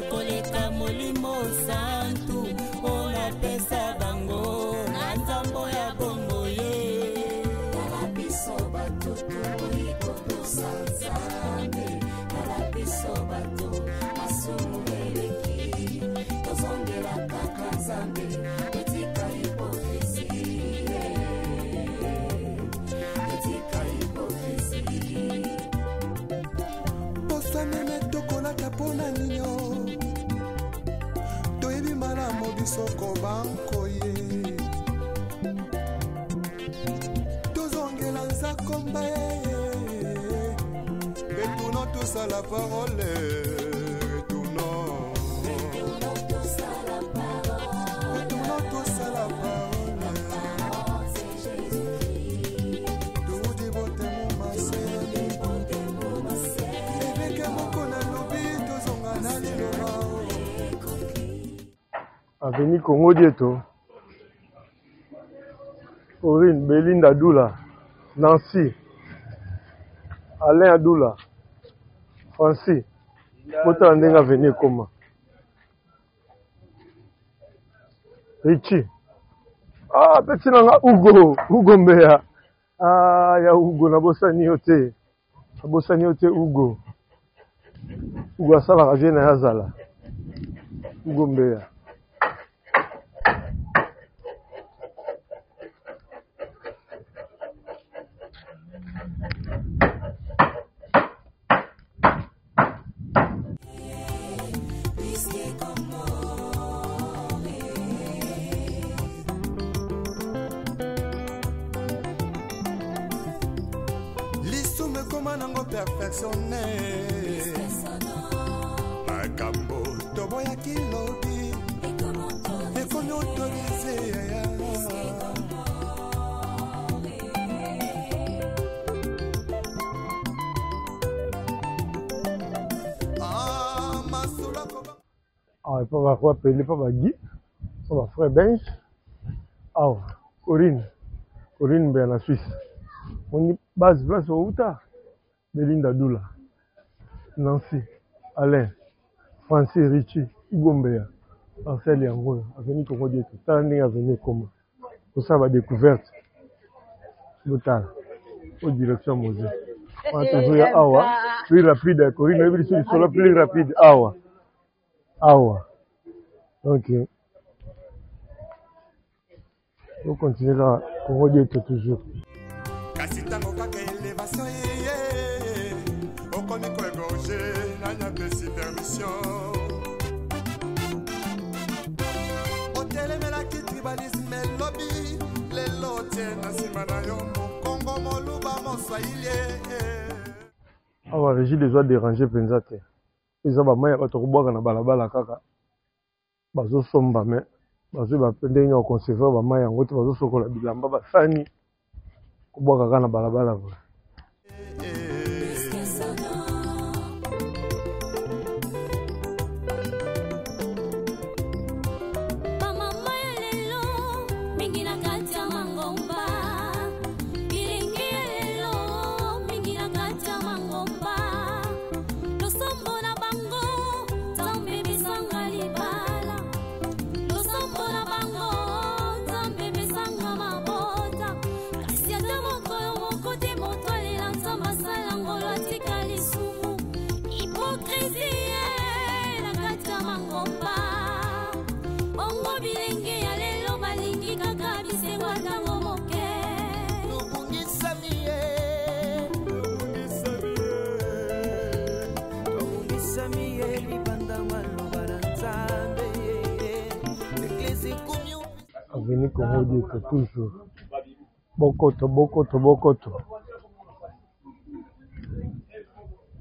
koleka molimo santu ona pesa bango na nzambo ya bongo ye kala biso batutu ikoto sanzambe kala biso batu masumu eleki tozongela kaka nzambe etika hipokrisi etika hipokrisi posameme tokolaka mpona nino toyebi malamu bisoko bankoye tozongela nzakomba retournons tous à la parole retournons tous à la parole toudi botemo mase ebeke moko na lobi tozonga na liloba avenue Congo dietu Orine Belinda Doula Nancy Alain Adoula Francis kotala ndenge avenue ekoma Richie peti nanga Hugo Mbeya ya Hugo nabosani yo te Hugo asalaka vie na ye azala Hugo Mbeya perfectionné makambo toboya kilobi ekomi autorisé epa bakoapele epa bagi epa bafrère bench awa Orine Mbeya na Suisse oni base place outa Belinda Doula Nancy Alain Francis Richie Hugo Mbeya parcelle yango avenue Congo dietu tala ndenge avenue ekoma kosala badécouverte Botala. Au direction Mosé. On a toujours awa. Plus rapide, Corinne, on a plus rapide. Awa. Awa. Ok. On continue là. On va toujours. Kasitango kaka élévation yeye. Okomi ko égorgé, nanya pesi permission. Otelemela ki tribalisme lobby. Lelo tiena simana yo Congo moluba moswahili. Awa régie les doit déranger penza te. Ils ont maya bato kubwaka na balabala kaka. Bazo somba me. Bazo ba pende ina conserver ba maya ngoto bazo sokola bilamba basani. Kubwaka kaka na balabala bo. Avenue Congo dit toujours. Bokoto.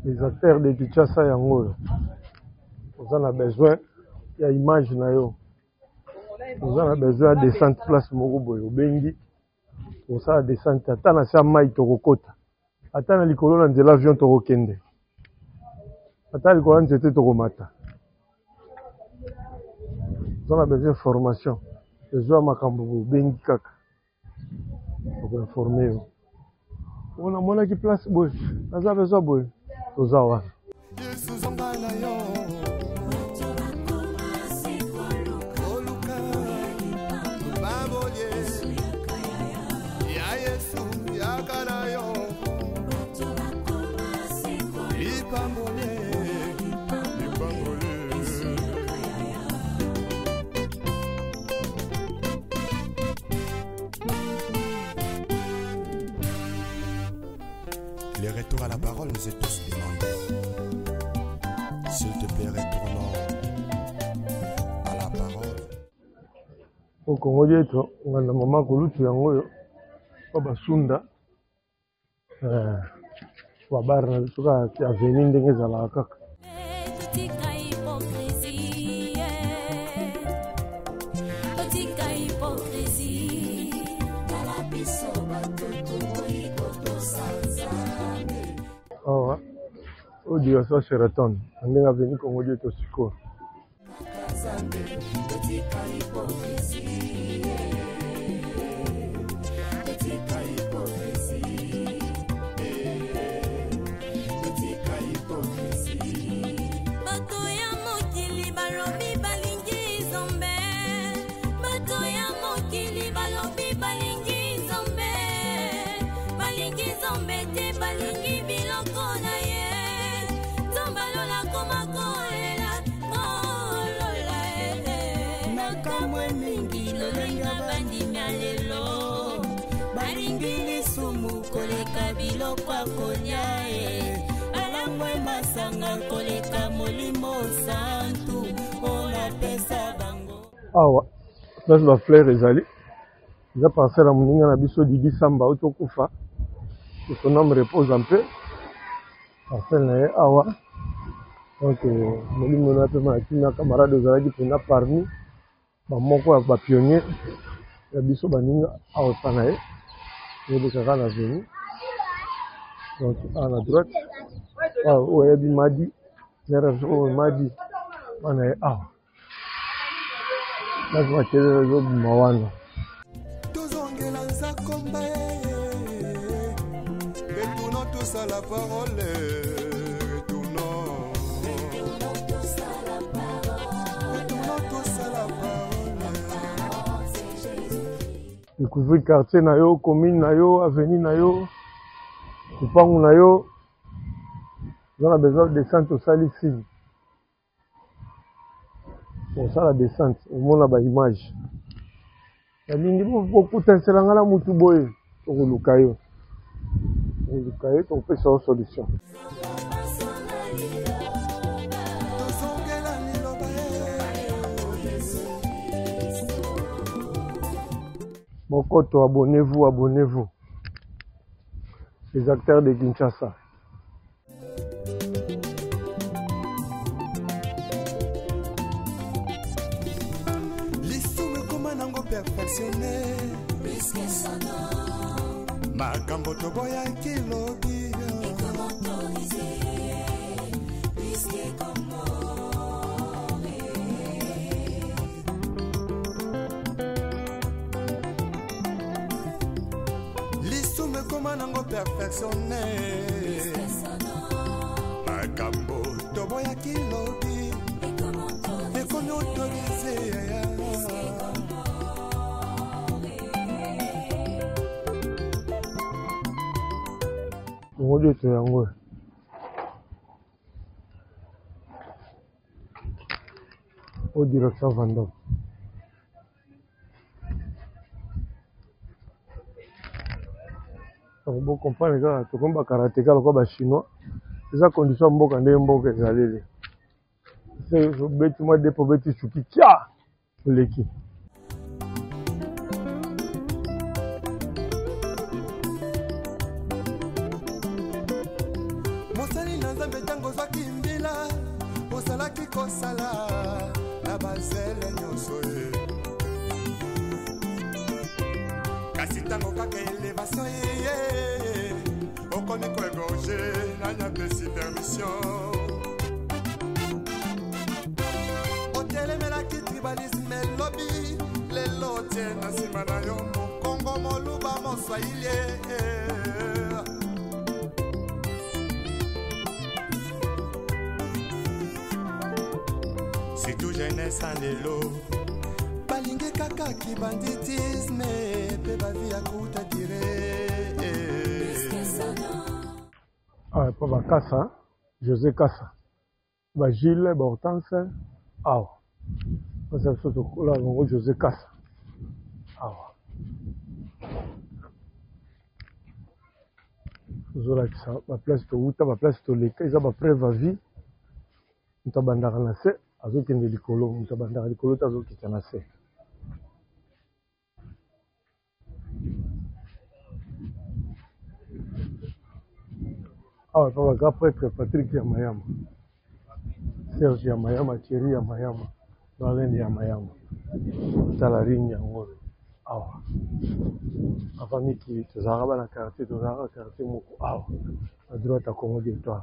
Les acteurs de Kinshasa yango. Nous en a besoin. Il y a image na yo. Nous en a besoin de descente place Mogoboyo Bengi. Pour ça descente atana sa mai tokokota. Atana likolo na nzela avion tokokende. Atana likolo na nzete tokomata. Nous en a besoin de formation. Les hommes makambo bengi kaka. Pour informer. On a mon qui place boy. Naza besoin boy. Tozawa. Les retours à la parole nous est tous demandés. S'il te plaît, retournons à la parole. Au Congo yetu ngana mama kulutu yango yo babasunda wabarna suka ya veni ndenge zala kaka. Oh, au Dieu ça se retourne. On est venu Congo yetu siko. Awa, place la fleur ezali. Il a pensé à la mouninga na biso Didi Samba autokufa. Que son homme repose un peu. Parcelle na awa. Donc molimo na pe ma tina camarade ozalaki pena parmi ba moko ya ba pionnier ya biso baninga awa panae. Et de kaka na venu. Donc à la droite. Ah, ouais, bi madi. Nera madi. Panae awa. Lazima kelele zo mawana. Tozongela nzakomba retournons tous à la parole. Retournons tous à la parole. découvrir quartier na yo, commune na yo, avenue na yo, lupango na yo. On a besoin de descente au sali signe. Pour ça la descente, au moins la image. La ligne beaucoup c'est la ngala mutu boy pour lukayo. Pour lukayo on peut faire solution. Bokoto, abonnez-vous, abonnez-vous. Les acteurs de Kinshasa. Perfectionné, makambo toboya kilobi lisume koma nango perfectionné, makambo toboya kilobi ekomi autorisé. On va dire yango. Au direction Vendôme. On va comprendre que tout comme karatéka le chinois. C'est ça condition mboka ndé mboka ezaleli. C'est je beti moi de pour beti chuki tia. Leki. Sala na bazele nyonso ye kasi tango kaka elevation ye okomi koegorge nanya pesi permission otelemelaki tribalisme lobi lelo tie na nsima na yo mokongo moluba moswahili c'est tout jeunesse en lelo balinge kaka ki banditisme pe bavi ya kuta dire ah pa bakasa José Kassa ba Gilles ba Hortense awa ça c'est surtout là on José Kassa awa zola ça ba place to uta ba place to leka isa ba preuve vie ntabandaka na se azokende likolo mutabandaka likolo tazokita na se awa pa baka prêtre Patrick ya Mayama, Serge ya Mayama, Thierry ya Mayama, Marlène ya Mayama, tala ring yango awa avaniki tozalaka bana quartier tozalaka quartier moko awa à droite à Congo d'Étoile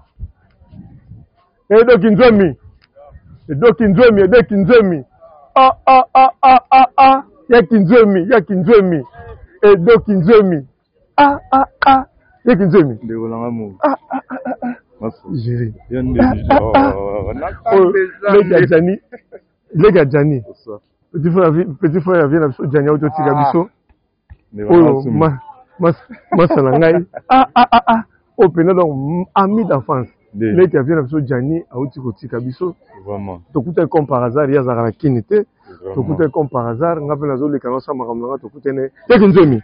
edo kinzomi edo kinzomi ya kinzomi edo kinzomi ya kinzomi ndeko langa mo Jérémy Lega Jani petit frère vient na Jani auto tika biso oyo masala ngai au pénal donc ami d'enfance les qui vient na biso Jani auti kotika biso vraiment to kuta comme par hasard ya zara kinité to kuta comme par hasard ngape nazo le kana sa makamanga to kutene ya kinzomi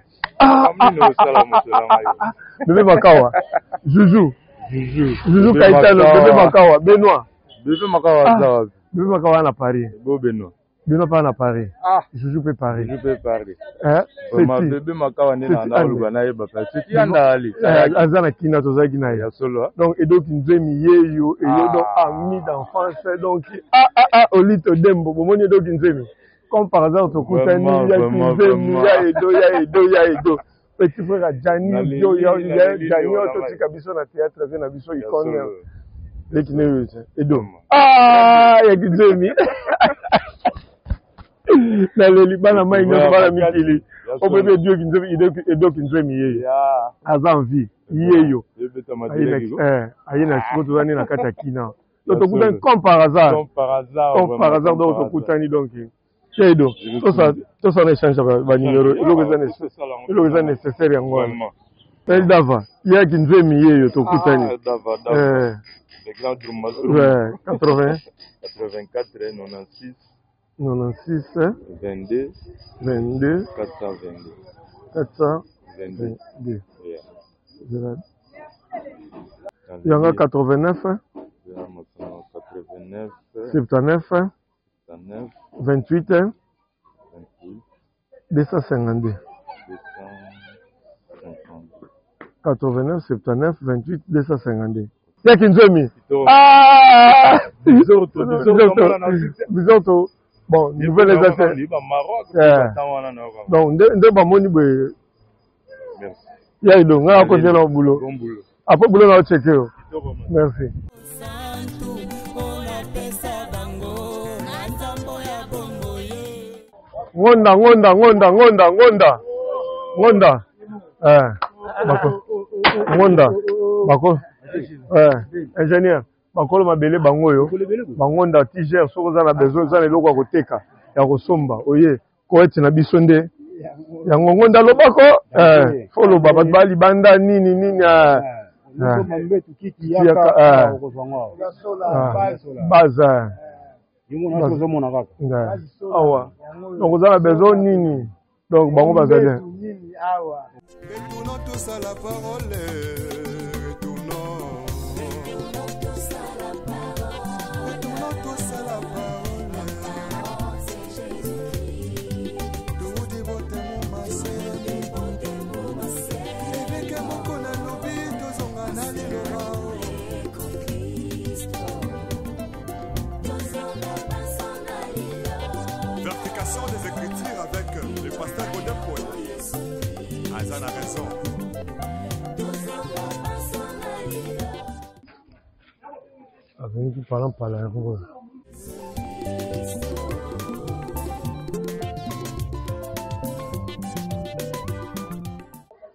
bébé Makawa Juju Kaitalo bébé Makawa Benoît bébé Makawa bébé Makawa na Paris Benoît pas na Paris Juju peut Paris hein vraiment bébé Makawa nena na olugana yeba parce que yanda ali azana kina tozaki na ya solo donc edo kinzemi yeyo donc ami d'enfance donc olito dembo bomoni edo kinzemi comme par hasard to kutani ya kinzemi ya edo petit frère Jani Jani to tika biso na théâtre vient na biso icône lekine edo ya kinzemi na le libana mai nyo bana mikili o bebe dio kinzemi edo kinzemi ye aza envie yeyo ayina siko tozani na kata kina to kutani comme par hasard donc to kutani donc Yaido, tout ça on échange ba numéro, il est nécessaire yango. Mais Dava, il y a qui nous mieux to kutani. Dava. Le grand Drumba. 80 84 96 22 422. Il y en a 89 79 28 252. 89 79 28 252. Il y a qui nous mis. Bisous. Bon, nouvelle affaire. Donc, de Bamoni, il y a donc on continue au boulot. Après boulot, on va checker. Merci. Ngonda. Bako. Ingénieur. Bakolo mabele bangoyo. Bangonda tiger soko za na besoin za lelo kwa koteka ya kosomba. Oye, ko eti na biso nde. Ya ngonda lobako folo baba bali banda nini baza. Awa. Donc vous avez besoin nini. Donc bango bazale. Retournons tous à la parole. Vertication des écritures avec le pasteur Godin Poète. Azan a raison. Avec nous parlons par la rue.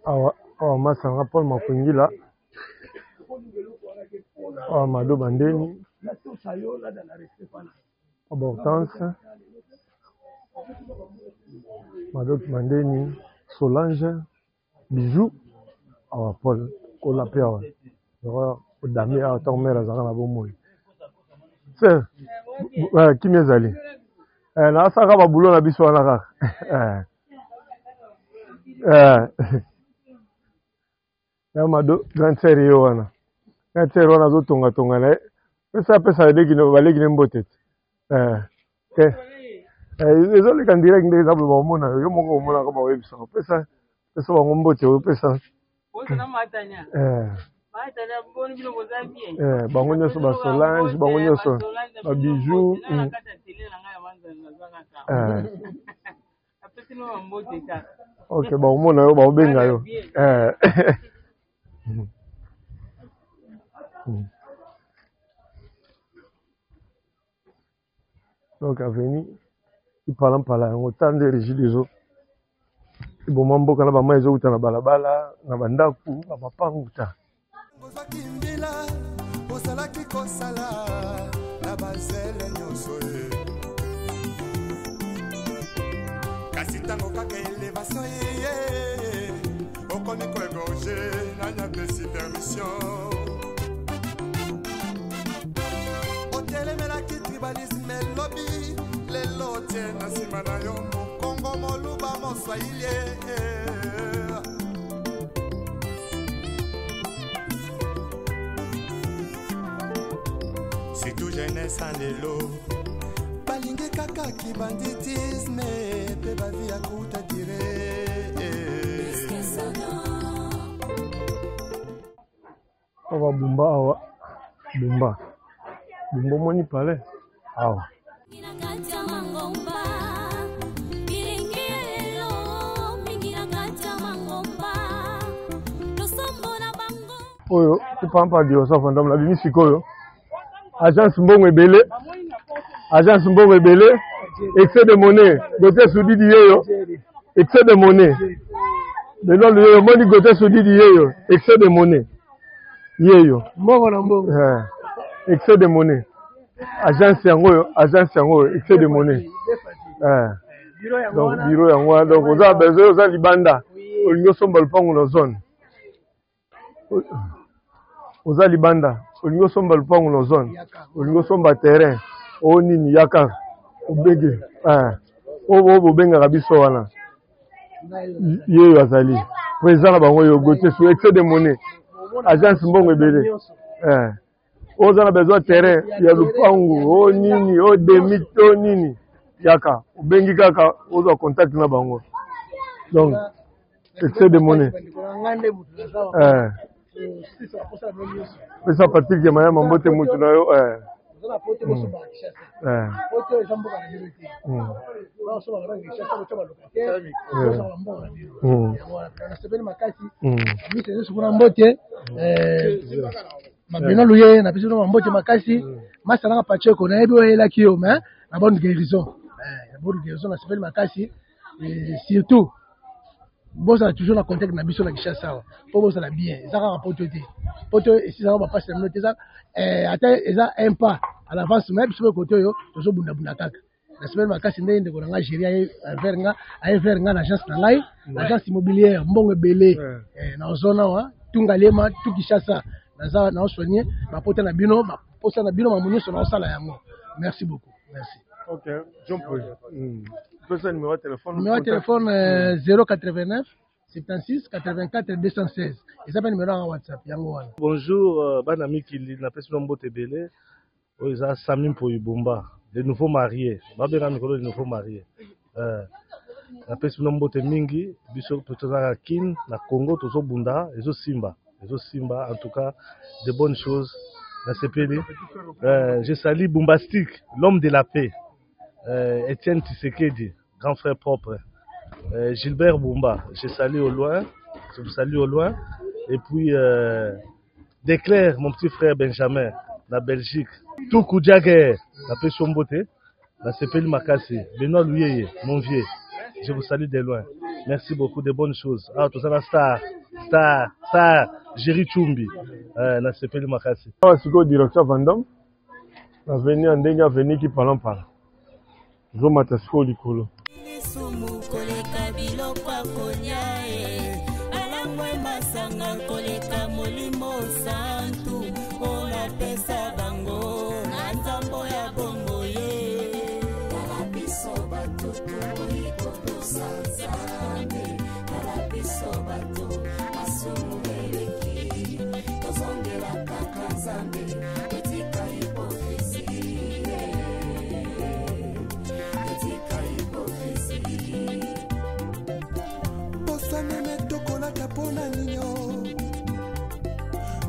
Awa masanga Paul Makungila. Awa Mado Bandeni. Abortance. Mado Bandeni. Solange. Bijou. Awa Paul. Kolapé awa. Dami awa tomera zanga na bomoyi. C'est qui m'est allé. Na saka ba boulot na biso wana kaka. Ya Mado grand série wana. Grand série wana zo tonga na. Pesa leki no baleki ne mbote. Ezole kan direct nde exemple ba mona yo moko mona ko ba website. Pesa ba ngombote o pesa. Bona matanya. Bango nyonso ba Solange, bango nyonso ba Bijou. Ok, ba omona yo ba obenga yo. Donc aveni ipala mpala yango tande régis les autres. Bon mambo kana ba maizo uta na balabala na bandaku ba mapanguta. Osalaki kosala na bazele nyonso ye kasi ntango kaka elevation ye okomi koegorge nanya pesi permission otelemelaki tribalisme elobi lelo tie na nsima na yo mokongo moluba moswahili c'est tout jeunesse en lelo balingi kaka ki banditisme pe bavi ya kuta dire awa bumba awa bumba moni pale awa oyo ipampa dio sa fondam la bimi sikoyo agence mbongo ebele excès de monnaie gote sudi di yeyo excès de monnaie lelo leyo moni gote sudi di yeyo excès de monnaie yeyo mbongo na mbongo excès de monnaie agence yango excès de monnaie Donc bureau yango wana donc oza besoin oza libanda olingi osomba lupango na zone oza libanda olingi osomba lupango na zone olingi osomba terrain o nini yaka obenge obo bobengaka biso wana yeyo azali président na bango yo gote sur excès de monnaie agence mbongo ebele oza na besoin terrain ya lupango o nini o demi to nini yaka obengi kaka oza contact na bango donc excès de monnaie pesa Patrick Mayama mbote mutu na yo mabino luye na biso na mbote makasi masala pacheko na yebi oyela kiyo mais na bonne guérison na sepeli makasi surtout bosa toujours na contact na biso na Kinshasa po bosa la bien ça ka poto te poto ici ça va passer minute ça ata eza un pas à l'avance mais biso côté yo tozo bunda bunda kaka na sepeli makasi ndende ko nga gérer vers nga l'agence na ngai l'agence immobilière mbongo belé na zona wa tungalema tu Kinshasa na soigner ba poto na bino ba posa na bino mamunyo so na sala yango merci beaucoup merci. OK John Paul numéro de téléphone 089 76 84 216 et ça numéro en WhatsApp yango wana. Bonjour bana mikili na pesi nombo tebele oza Samim po Ibumba de nouveaux mariés babera mikolo de nouveaux mariés na pesi nombo te mingi biso toza kin na Congo tozo bunda ezo simba en tout cas de bonnes choses na sepeli je salue Bombastique l'homme de la paix Etienne Tshisekedi, grand frère propre, Gilbert Bumba, je vous salue au loin, et puis Declaire, mon petit frère Benjamin, la Belgique, Toukou Djagger, la Pechombote, la Sepeli Makassi, Benoît Louyeye, mon vieux, je vous salue de loin, merci beaucoup, de bonnes choses. Ah, tout ça, la star, Jerry Chumbi, la Sepeli Makassi. C'est quoi, directeur Vandam? La venue en dernière venue qui parle par. Zomata siko likolo Sumu koleka biloko akonya alangwe masanga koleka molimo santu ona pesa bango na nzambo ya bongo ye kala biso bato iko tosanzane kala biso bato asumu eleki tozongela kaka nzambe etika hipokrisie Bosanene tokolaka pona nino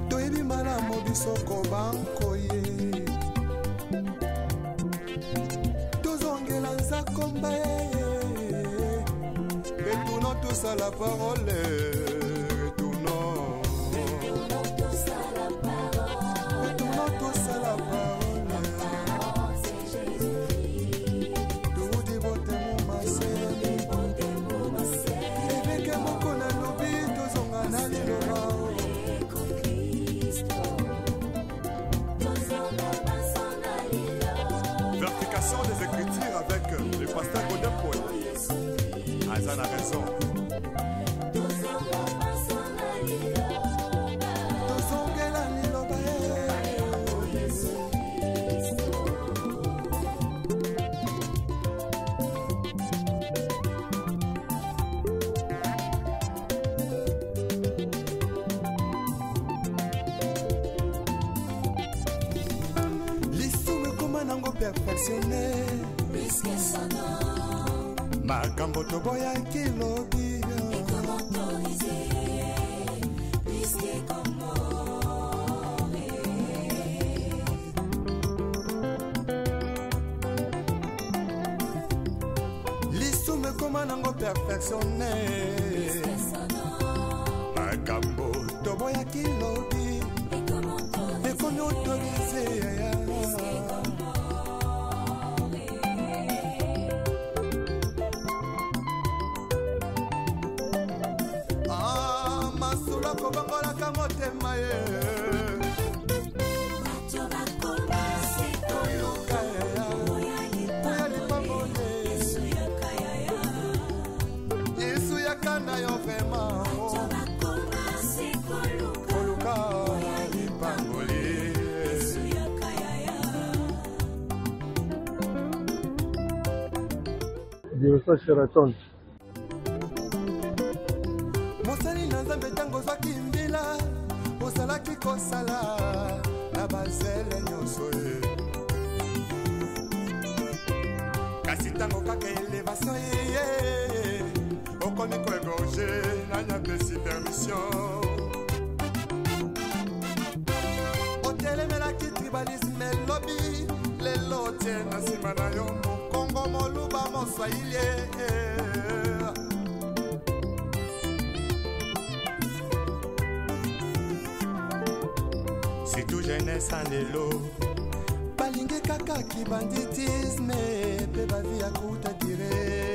toyebi malamu biso kobankoye tozongela nzakomba retournons tous à la parole retournons tous à la parole Vertication des Écritures avec le pasteur Godin Paul. Azan a raison. Perfectionné makambo toboya kilobi lisume koma nango perfectionné makambo toboya kilobi ekomi autorisé kobangolaka motema ye bato bakoma sikoyoka ya lipango ye direction Sheraton. mosali na nzambe ntango ozwaki mbila ozalaki kosala na bazele nyonso ye kasi ntango kaka elevation ye okomi koegorge nanya pesi permission otelemelaki tribalisme lobi lelo tie na nsima na yo mokongo moluba moswahili surtout jeunesse en lelo balingi kaka kibanditisme pe bavi ya kuta dire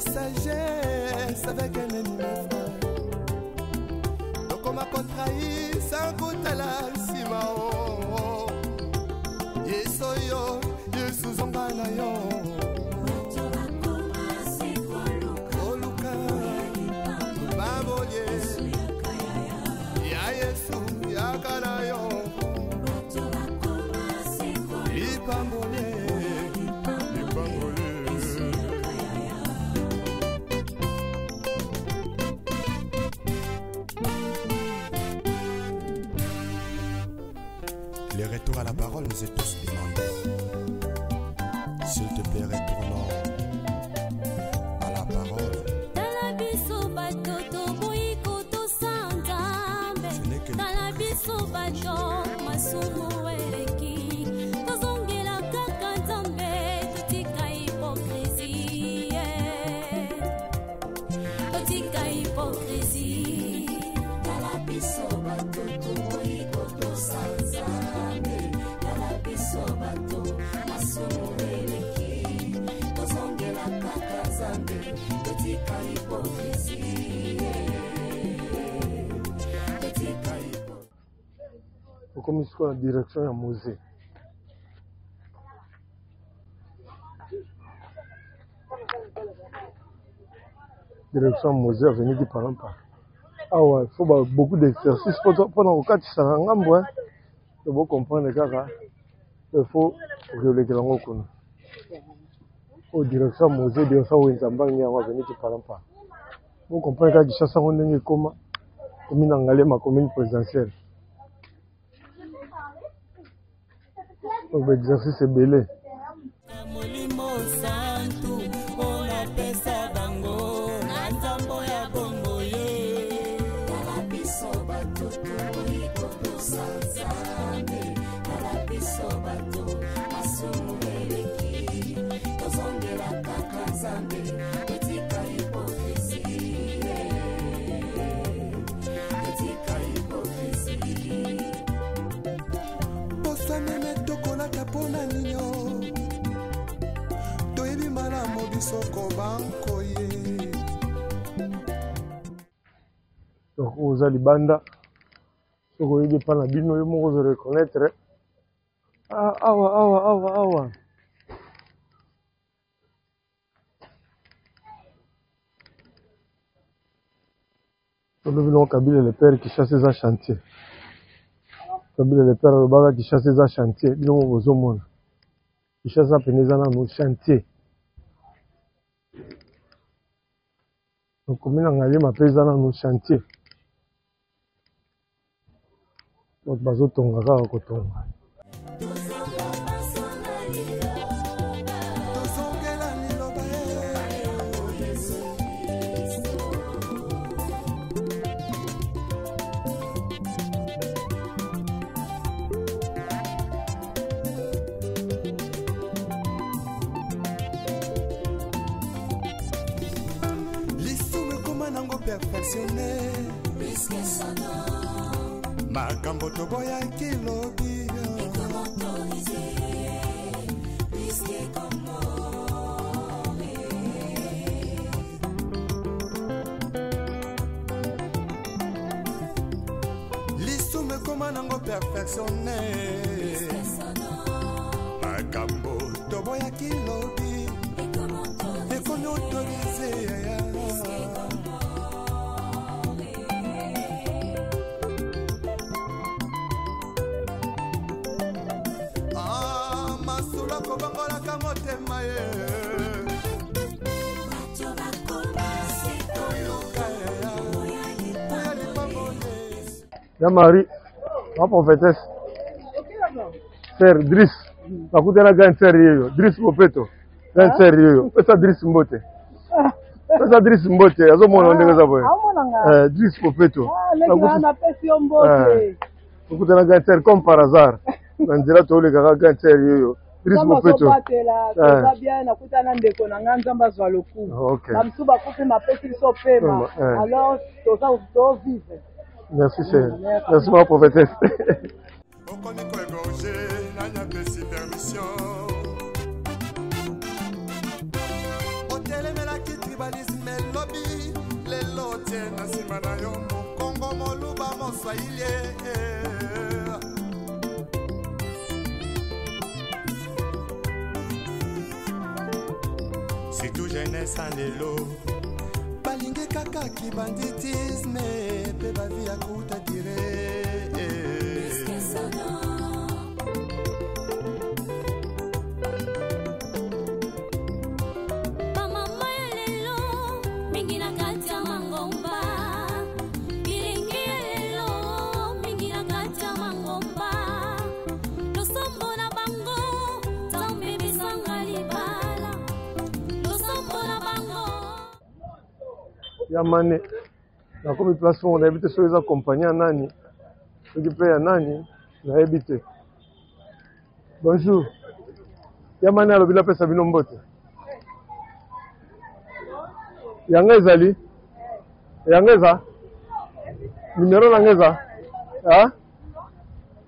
sagesse avec un ennemi frère. Donc on m'a contrahi sans goûter la simao. Yesoyo, Yesu zongana yo. Oluka, baboye. Ya Yesu, ya kanayo. Ipambole, ipambole. Le retour à la parole nous est tous demandé. S'il te plaît, retournons à la parole. Ce n'est que comme soit la direction à Mosée. Direction Mosée a venu du parent pas. Ah ouais, il faut beaucoup d'exercices pendant le cas de ça. Il faut comprendre les gars. Il faut reléguer la ngokuna. Au direction Mosée, direction Wenzambang a venu du parent pas. Vous comprenez que ça on est comme commune Angalé, ma commune présidentielle. Donc l'exercice est belé. Donc aux Alibanda, ce que vous pas la bino, vous reconnaître. Ah. Nous venons au Kabyle, le père qui chasse les chantiers. Kabila le père Lobaka qui chasse les chantiers. Bino bozomona. Qui chasse à Penezana nos chantiers. Donc combien on a eu ma Penezana nos chantiers. Donc bazo tonga ka kotonga. Perfectionné makambo toboya kilobi lisume koma nango perfectionné makambo toboya kilobi ekomi autorisé Ya Marie, ma prophétesse. Sœur Driss. Nakutana gan sérieux. Driss Mopeto. Gan sérieux. Pesa Driss Mbote. Pesa Driss Mbote. Azo mona ndenge za boye. Driss Mopeto. Nakutana gan sérieux comme par hasard. Nanzira tole kaka gan sérieux. Driss Mopeto. Merci cher. Merci ma prophétesse. C'est tout jeunesse en l'élo. Balingue kaka ki banditisme pe ba vie akuta dire mama lelo mingi na kati ya mangomba bilingi lelo mingi na kati ya mangomba losombo na bango tambe bisanga libala losombo na bango ya mane na komi place on habite sur les accompagnés à nani qui paye à nani na habite bonjour ya mane alobi la pesa bino mbote yanga ezali yanga eza numéro na ngeza ah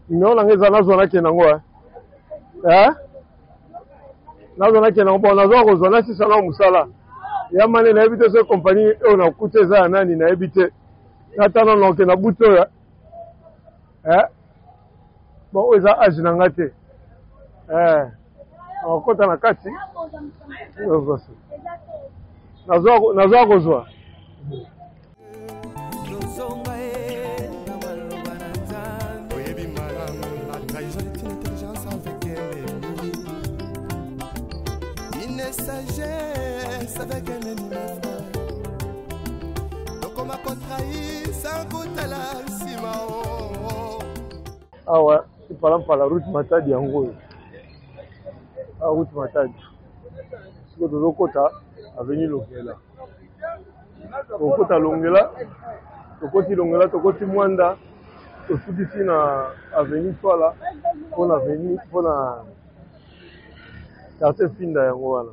numéro na ngeza nazo na kenango nazo na kenango bon nazo ko zona si sala musala ya mane na habite ce compagnie on a coûté ça nani na habite natana no ke na buto ya bon oza age na ngate okota na kati nazo kozwa sagesse avec un ennemi donc on m'a contrahi sans goûter la simao ah ouais c'est par exemple la route matadi yango la route matadi siko tozokota avenue Longela tokota Longela tokoti Longela tokoti Mwanda tosukisi na avenue Twala mpona avenue mpona quartier Finda yango wana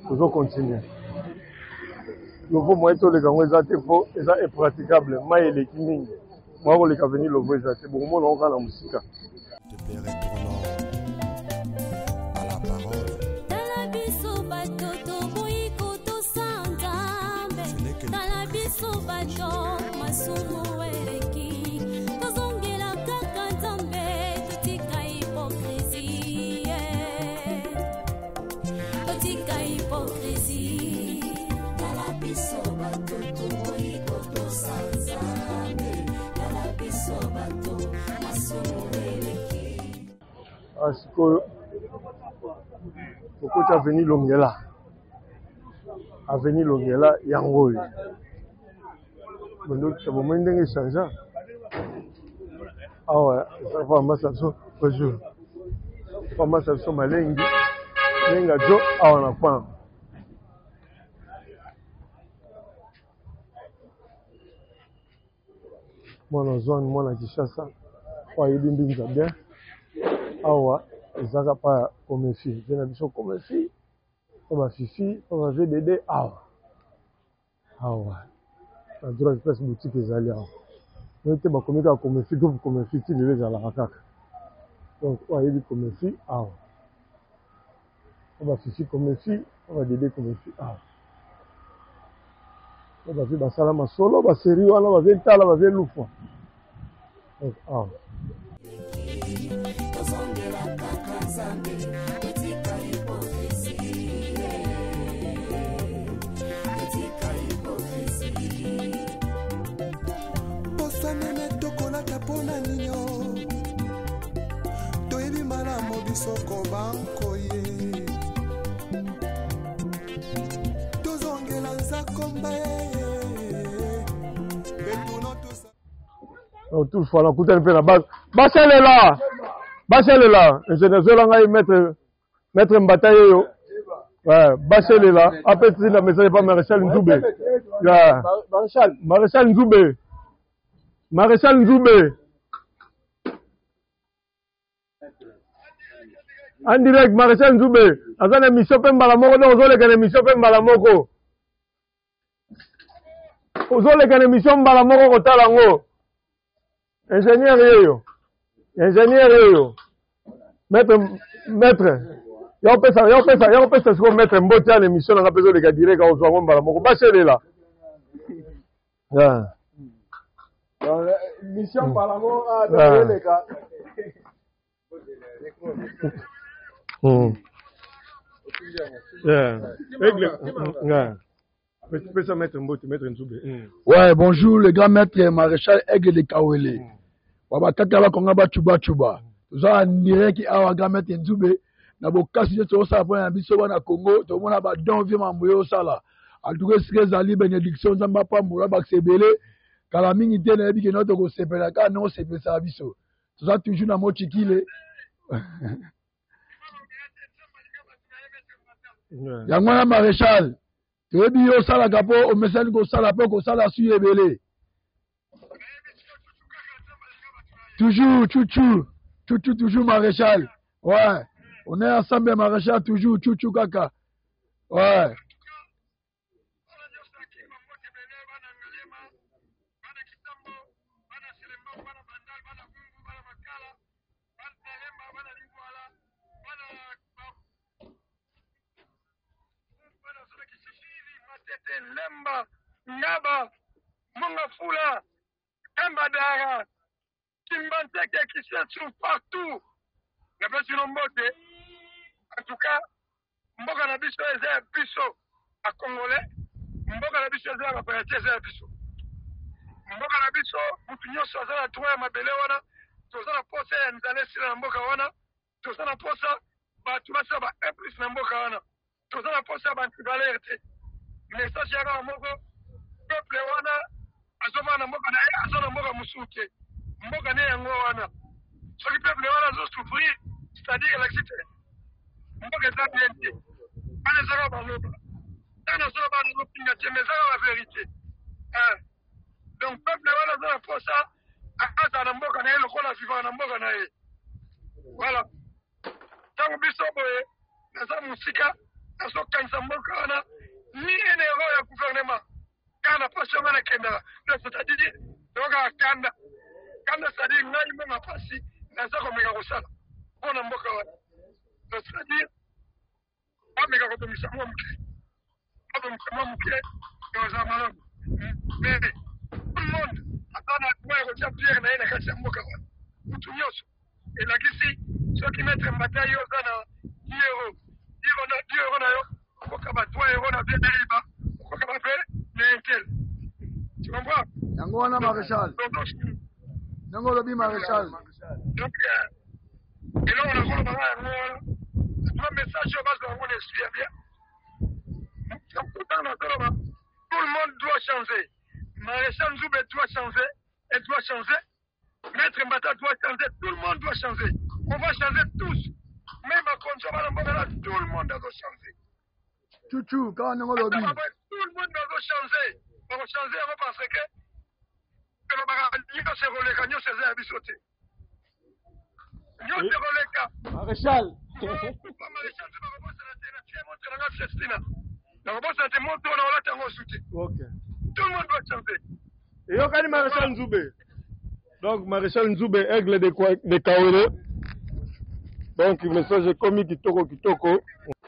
toujours continuer. Lovo moi to le gango ezate fo eza impraticable mai eleki mingi. Moi ko le ka venir lovo ezate bon mo na kana musika. De père et tournant à la parole. Dans la biso bato to boiko to santambe. Dans la biso bato masumu eleki. Tozongela kaka nzambe tutika hypocrisie. Tutika hypocrisie. Dans la biso bato to boiko to santambe. Dans la biso sikoyo tokoti avenue Longela yango oyo bondoki bomoi ndenge echange awa eza famasa biso bonjour famasa biso malengi ndenge ajo awa na kwana mwana zone mwana Kishasa ayebi mbinza bien awa ezaka pa komefi je na biso komefi po bafifi po ba VDD awa na droit express boutique ezali awa te bakomi kaka komefi to komefi ti lelo ezalaka kaka donc ayebi komefi awa po bafifi komefi po badede komefi awa po bafi basala masolo baseri wana bavi tala bavi lufwa donc awa posanene tokolaka mpona nino toyebi malamu bisoko bankoye tozongela nzakomba toutefois nakutani mpe na basalela ingénieur ngai maître mbata yeyo basalela apesi na message pa maréchal Nzube maréchal Nzube en direct maréchal Nzube aza na émission mpe mbala moko donc ozoleka na émission mpe mbala moko ozoleka na émission mbala moko kotala yango ingénieur yeyo maître yakopesa siko maître mboti ya na émission nanga mpe ozoleka direct ozwa yango mbala moko baselela mission mbala moko adeleka Ouais, bonjour le grand maître maréchal Aigle de Kawele. Wabatata la konga ba chuba. Nous avons direct qui a grand maître Nzube na bokasi to sa point na biso na Congo to mona ba don vie mamboyo sala. En tout cas ce zali bénédiction zamba pa mura ba sebele kala mingi te na biki noto ko sepela ka non sepesa biso. Tout ça toujours na mochikile. Yangwana maréchal toyebi yo osalaka mpo omesani kosala mpo kosala su ebele toujours maréchal ouais on est ensemble maréchal toujours chouchou kaka ouais Lemba, Ngaba, Mongafula, Kambadara, Kimbanteke qui se trouve partout. La personne en beauté. En tout cas, Mboka na biso eza biso a Congolais, Mboka na biso eza bapayate eza biso. Mboka na biso, mutu nyonso aza na droit ya mabele wana, toza na posa ya nzale sila na mboka wana, toza na posa batu basa ba implice na mboka wana, toza na posa ya bantivalere te. Message yaka moko peuple wana azoma na mboka na ye azo na mboka musuke mboka ne yango wana soki peuple wana azo souffrir c'est-à-dire l'accident mboka eza bien te ana ezaka baloba ana azo baloba pinga te mais ezaka la vérité donc peuple wana aza na posa aza na mboka na ye lokola vivaka na mboka na ye voilà ntango biso boye naza mosika azokanisa mboka wana ni un héros ya gouvernement kana pasi ngana kenda c'est-à-dire donc kanda c'est-à-dire ngai mema pasi naza komeka kosala mpona mboka wana c'est-à-dire ameka kotomisa mwa moke oza malamu mais tout le monde aza na droit ya kotia pierre na ye na kati ya mboka wana mutu nyonso elakisi soki maître mbata yo oza na 10 euro na yo okoka ba 3 euro na vie deriba okoka ba fe na intel tu comprends yango wana maréchal yango lobi maréchal donc eloko Tout le monde doit changer. Maréchal Nzoubé doit changer. Elle doit changer. Maître Mbata doit changer. Tout le monde doit changer. On va changer tous. Même à Konjaba, tout le monde doit changer. Chouchou, quand on a lobby. Tout le monde doit changer. On va changer parce que le bagage se relève, nous c'est abisoté. Nous c'est relève. Maréchal. Maréchal, tu vas montrer la Ok. Tout le monde doit changer. Et on a Maréchal Nzoubé. Donc, Maréchal Nzoubé, aigle de Kaole. Donc, le message est commis Kitoko.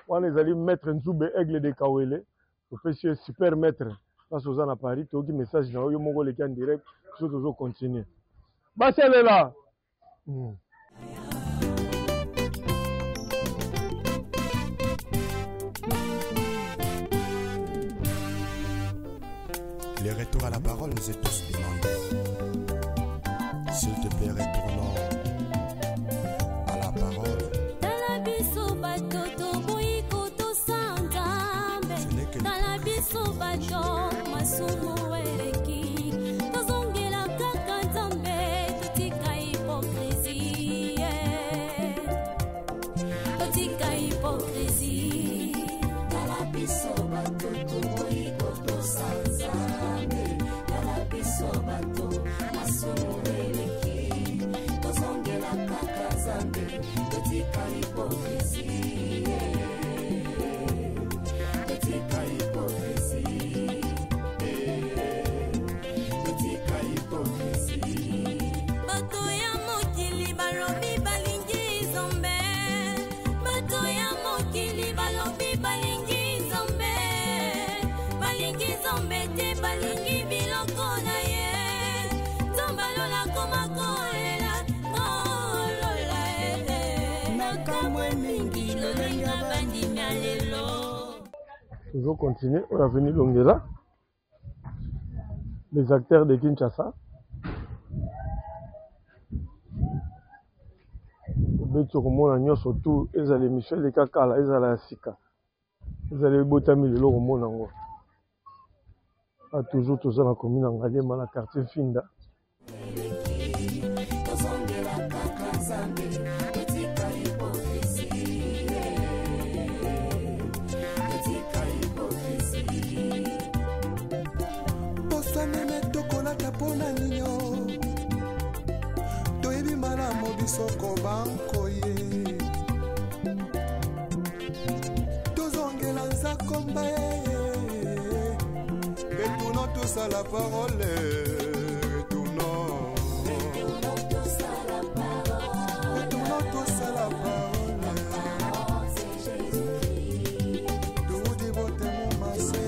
On les allés mettre Nzoubé, aigle de Kaole. Professeur super maître. Parce que vous en avez parlé, tout le message dans le Mongo, les cas en direct, tout toujours continuer. Bah, c'est là. Les retours à la parole nous est tous demandés. S'il te plaît, retournons à la parole. Toujours continuer, on a venu Longela, les acteurs de Kinshasa. Beto komona nyonso tout ezali Michel de Kakala, ezali Sika. Ezali botami lelo komona ngo. A toujours tous na commune Ngalema na quartier Finda. Soko banko ye tozongela nzakomba retournons tous à la parole retournons tous à la parole c'est Jésus-Christ tout dévoté mon massé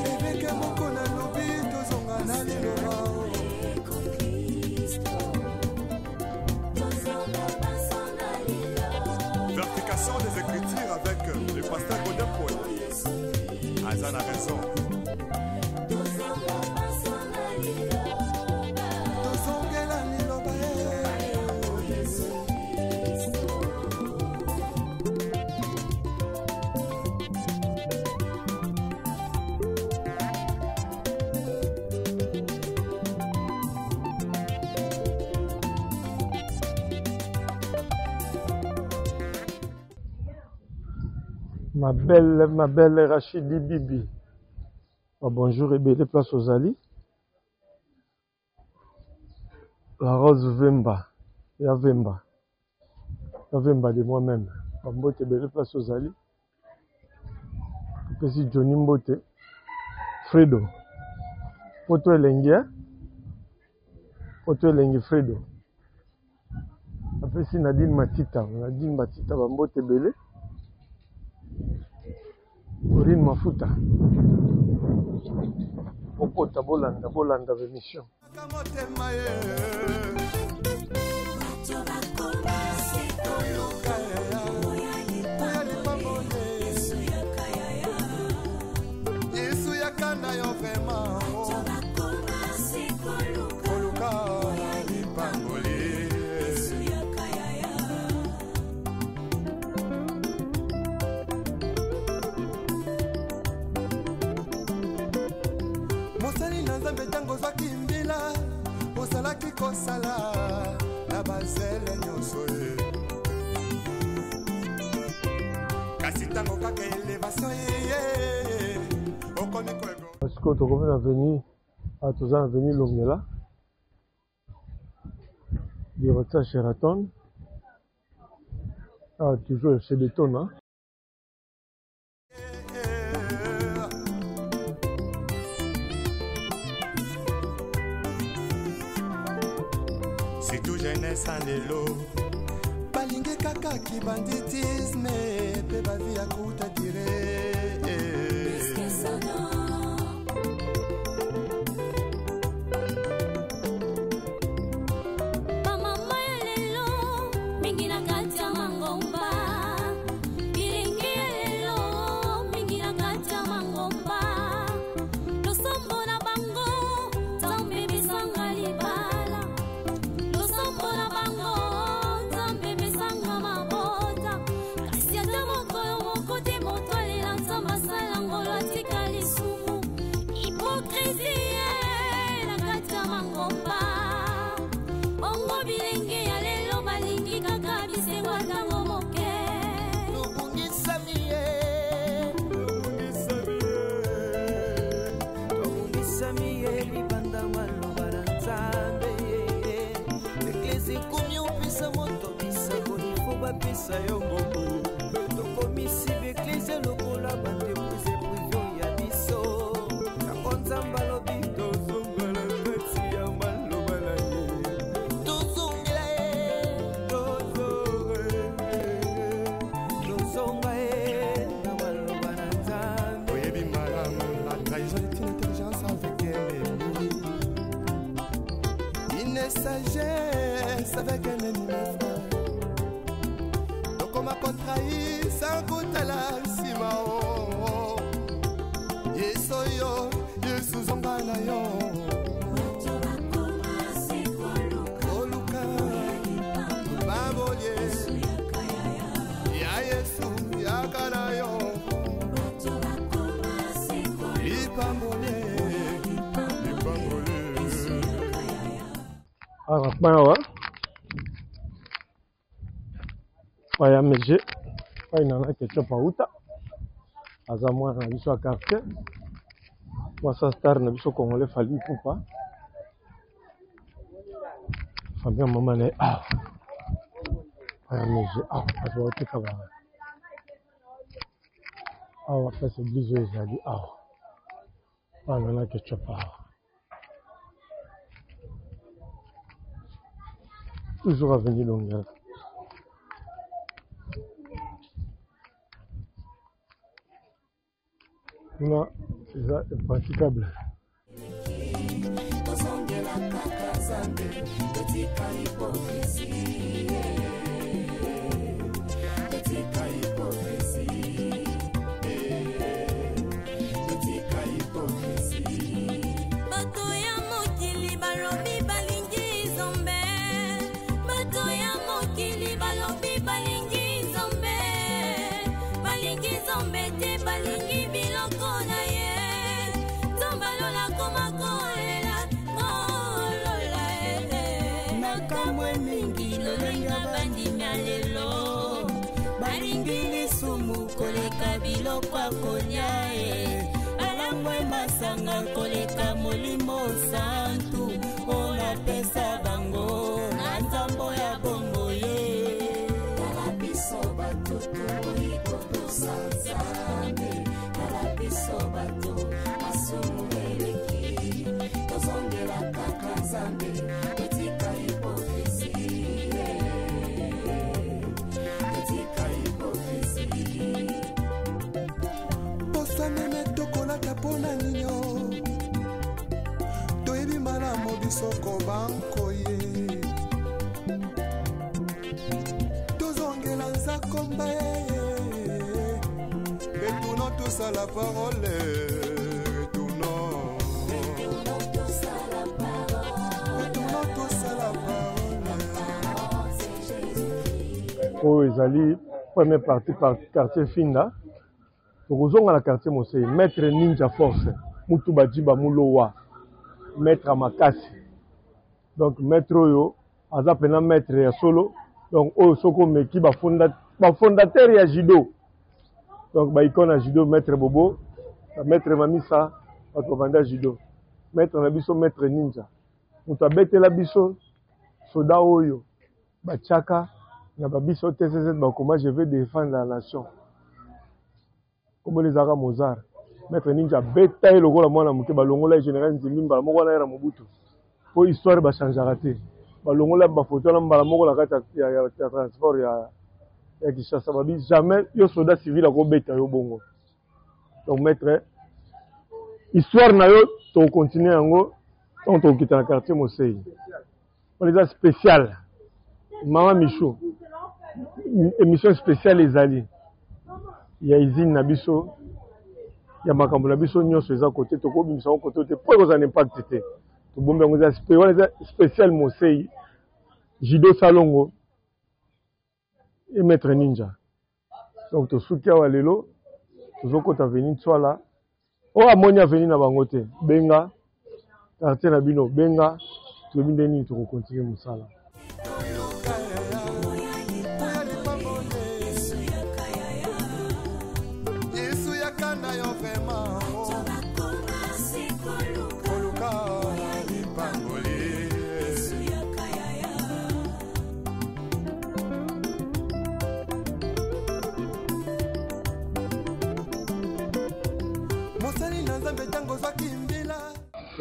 évêque moko na lobi tozonga na liloba des écritures avec le pasteur Godin. Azan a raison. Ma belle Rachidi Bibi. Oh, bonjour et belle place aux Ali. La Rose Vemba. Ya Vemba. La Vemba de moi-même. Mbote belle place aux Ali. Petit Johnny Mbote. Fredo. Poto Elengia. Poto Elengi Fredo. Après si Nadine Matita. Nadine Matita Mbote belle. Corinne Mafuta. Okota bolanda émission. kasi ntango kaka elevation okomi kwego parce que tokomi na veni toza na veni Longela directeur Sheraton toujours chez Beton hein. C'est tout jeunesse en lelo balingi kaka ki banditisme pe bavi ya kuta dire pesa yo ngobu tokomisi beklise lokola bandepuse privio ya biso yango nzamba lobi tozongela kati ya maloba na ye tozongela ye tozonga ye na maloba na nzambe oyebi malamu la trahison est une intelligence avec ennemi une sagesse avec un ennemi ma contrai sans kutala sima o yeso yo yesu zonga na yo oluka baboye ya yesu yakana yo ipambole Bawa Paya meje Paya nana ketchup pauta aza mwana na biso ya quartier mwasa star na biso congolais Fally Ipupa famille mama na Paya meje azo oteka ba awa pesa blizo ezali Paya nana ketchup toujours avenue Longela. Non, c'est impraticable. Kwa konya alangwe masanga koleka molimo santu ona pesa bango na nzambo ya bongo ye kalabiso batutu ikoto sanzambe kalabiso batu masumu eleki tozongela kaka nzambe etika hipokrizi etika hipokrizi meme tokolaka mpona nino toyebi malamu bisoko banko ye tozongela nzakomba retournons tous à la parole retournons tous à la parole oyo ezali première partie par quartier Finda. Tokozonga na quartier Mosei, maître Ninja Force, Mutu Bajiba Mulowa, maître Makasi. Donc maître Oyo, aza maître ya solo. Donc Oyo Soko Meki ba fondateur ya judo. Donc baikona judo maître Bobo, maître Mamisa, bato banda judo. Maître na biso maître ninja. Mutu abetela biso soda oyo bachaka na babiso TCZ bakoma je vais défendre la nation. Comme les Arabes Mozart. Maître ninja beta e lokola mwana muke balongola général Nzimimba moko na era Mobutu. Po histoire ba changera te. Balongola ba photo na mbala moko la kata ya transport ya Kinshasa babi jamais yo soldat civil a ko beta yo bongo. Donc maître histoire na yo to continuer yango on to quitter le quartier Mosei. On les a spécial. Maman Michou. Émission spéciale les alliés. Il y a Izine Nabiso. Il y a Makambo Nabiso nyonso eza côté to ko bimisa côté te pour cause un impact te. To bombe on les a spécial Mosei. Jido Salongo et Maître Ninja. Donc to soukia wa lelo tozoko ta venir tswala. O amonia venir na bangote. Benga quartier na bino benga to bindeni to continuer musala.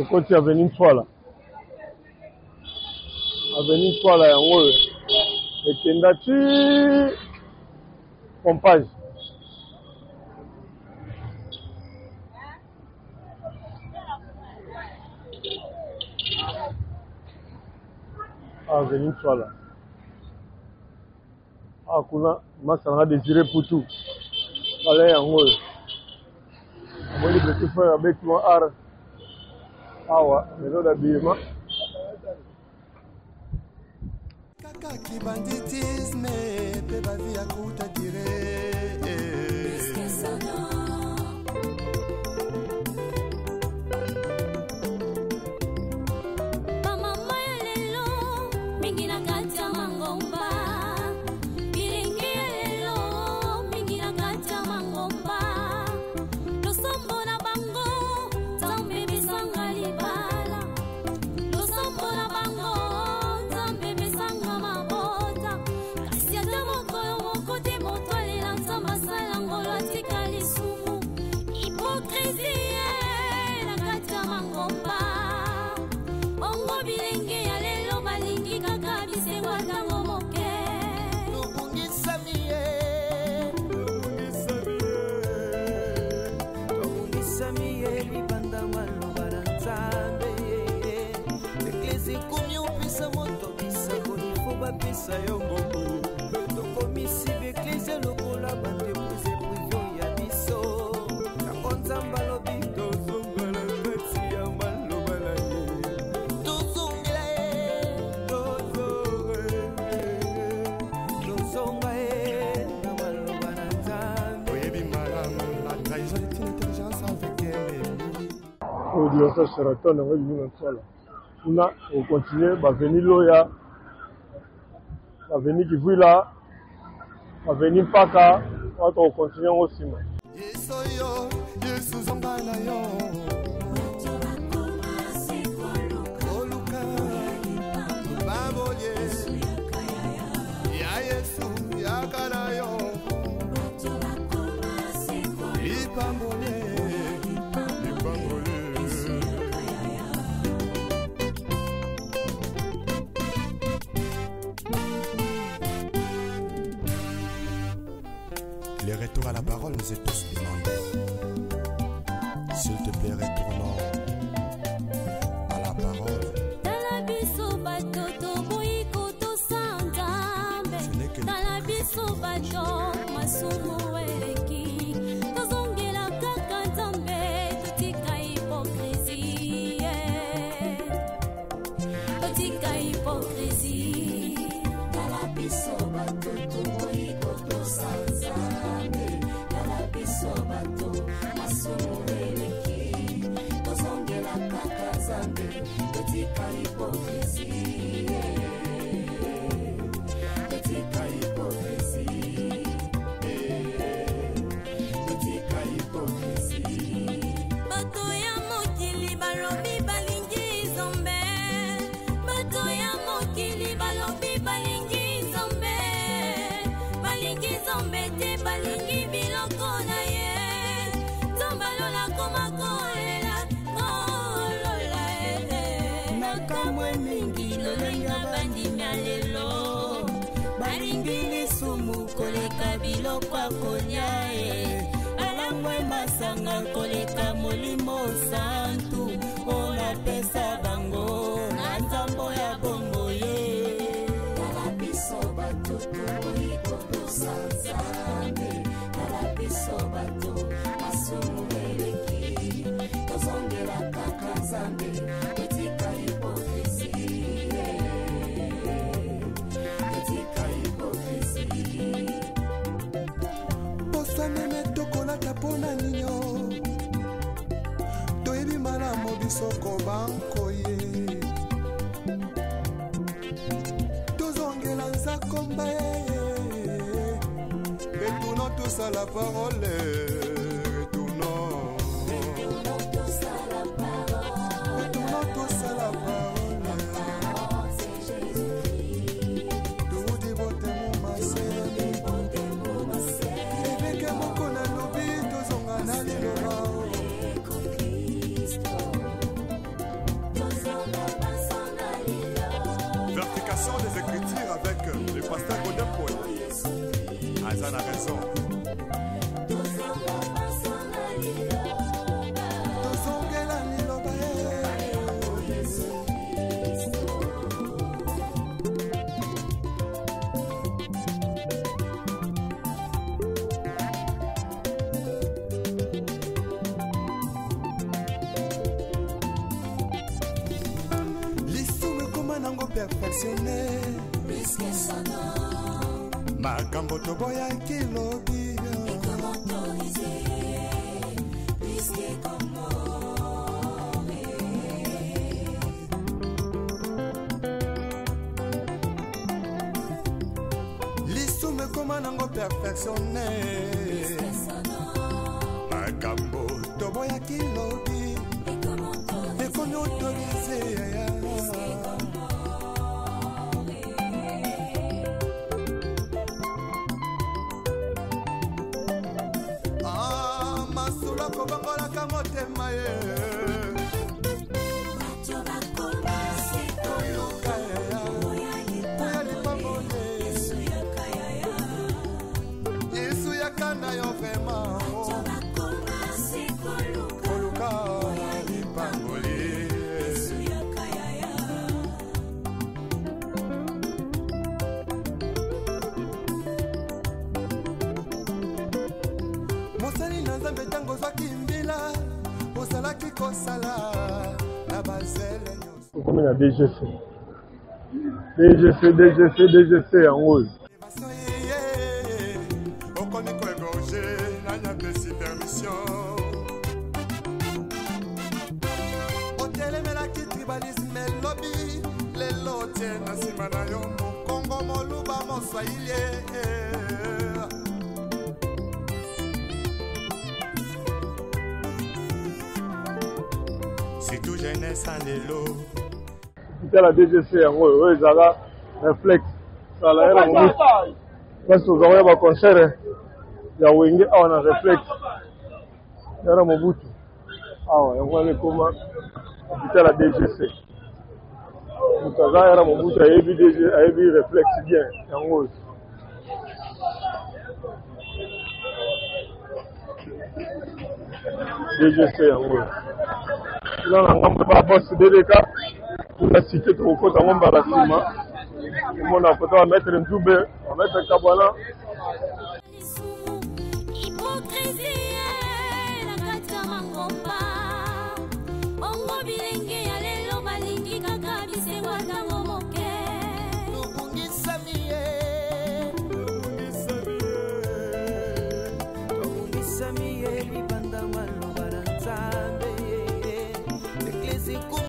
Côté avenue Twala. Avenue Twala yango ekenda ti pompage. Avenue Twala. Kuna masanga désiré pour tout. Wala yango. Moni petit frère avec moi art. Awa, maison d'habillement. Kaka ki banditisme, pe bavi ya kuta dire. Mama lelo, mingi na katia mangomba. Bilingi lelo, mingi na katia mangomba. Losombo na bango, tambe bisanga libala. Losombo na bango, tambe bisanga mabota. Kasi ata mokolo moko te moto alela masala ngolo atika lisumu. Hypocrisie na kati ya mangomba. Ongo bilenge ya lelo balingi kaka bisengo ntango moke. Lubungisa miye. Samiye libanda maloba na nzambe eklesi komi opesa moto bisako ifo bapesa yo mbongo tokomisi beklesi lokola bandepuse privio ya biso yango nzambe alobi tozonga na kati ya maloba na ye Tozongela ye. tozonga ye na maloba na nzambe Oyebi malamu la trahison est une intelligence avec elle. Au diocèse Sheraton yango bino tswala. Kuna on continue ba venir Loya. Ba venir Kivula. Ba venir Paka. On continue aussi. Yesoyo, Yesu zonga na yo. Oluka, baboye. Ya Yesu, ya kana yo. Ipambole, ipambole. Les retours à la parole nous est tous demandés. S'il te plaît, retournons à la parole. Talabiso bato toboyi kotosanzambe. Talabiso bato masumu eleki. Tozongela kaka nzambe totika hypocrisie. Totika hypocrisie. Talabiso bato toboyi kotosanzambe. Talabiso bato masumu eleki. balingi biloko na ye tombalola komakolela ngolola nakamwe mingi lolenga bandimia lelo balingi lisumu koleka biloko akolia balangwe masanga koleka molimo santu onapesa bango na nzambo ya bongo ye tala biso bato toikotosa nzambe tala biso bato masumu eleki tozongela kaka nzambe etika hipokrisi etika hipokrisi posanene tokolaka mpona nino toyebi malamu bisoko bankoye tozongela nzakomba retournons tous à la parole retournons tous à la parole toudi botemo mase eveke moko na lobi tozonga na liloba Vertication des écritures avec le pasteur Godin Poya. Azan a raison. Perfectionné makambo toboya kilobi lisume koma nango perfectionné makambo toboya kilobi ekomi autorisé kobangolaka motema ye oya lipambole yesu yakana yo vrema koluka lipambole mosali na nzambe ntango ozwaki mbila ozalaki kosala na bazele nyonso okomi na DGC yango oyo okomi koegorge nanyapesi permission otelemelaki tribalisme elobi lelo tie na nsima na yo mokongo moluba moswahili surtout jeunesse en lelo la DGC yango oyo ezala réflexe sala yera mobutu kasi tozalaka baconcert ya wenge awa na réflexe yera mobutu awa yango wana ekoma la DGC moto aza yera mobutu ayebi réflexe bien yango oyo DGC yango oyo ina na ngambo babosi dedeka la cité tokokota ngo mbala nsima omona foto ya maître Nzube ya maître Kabwana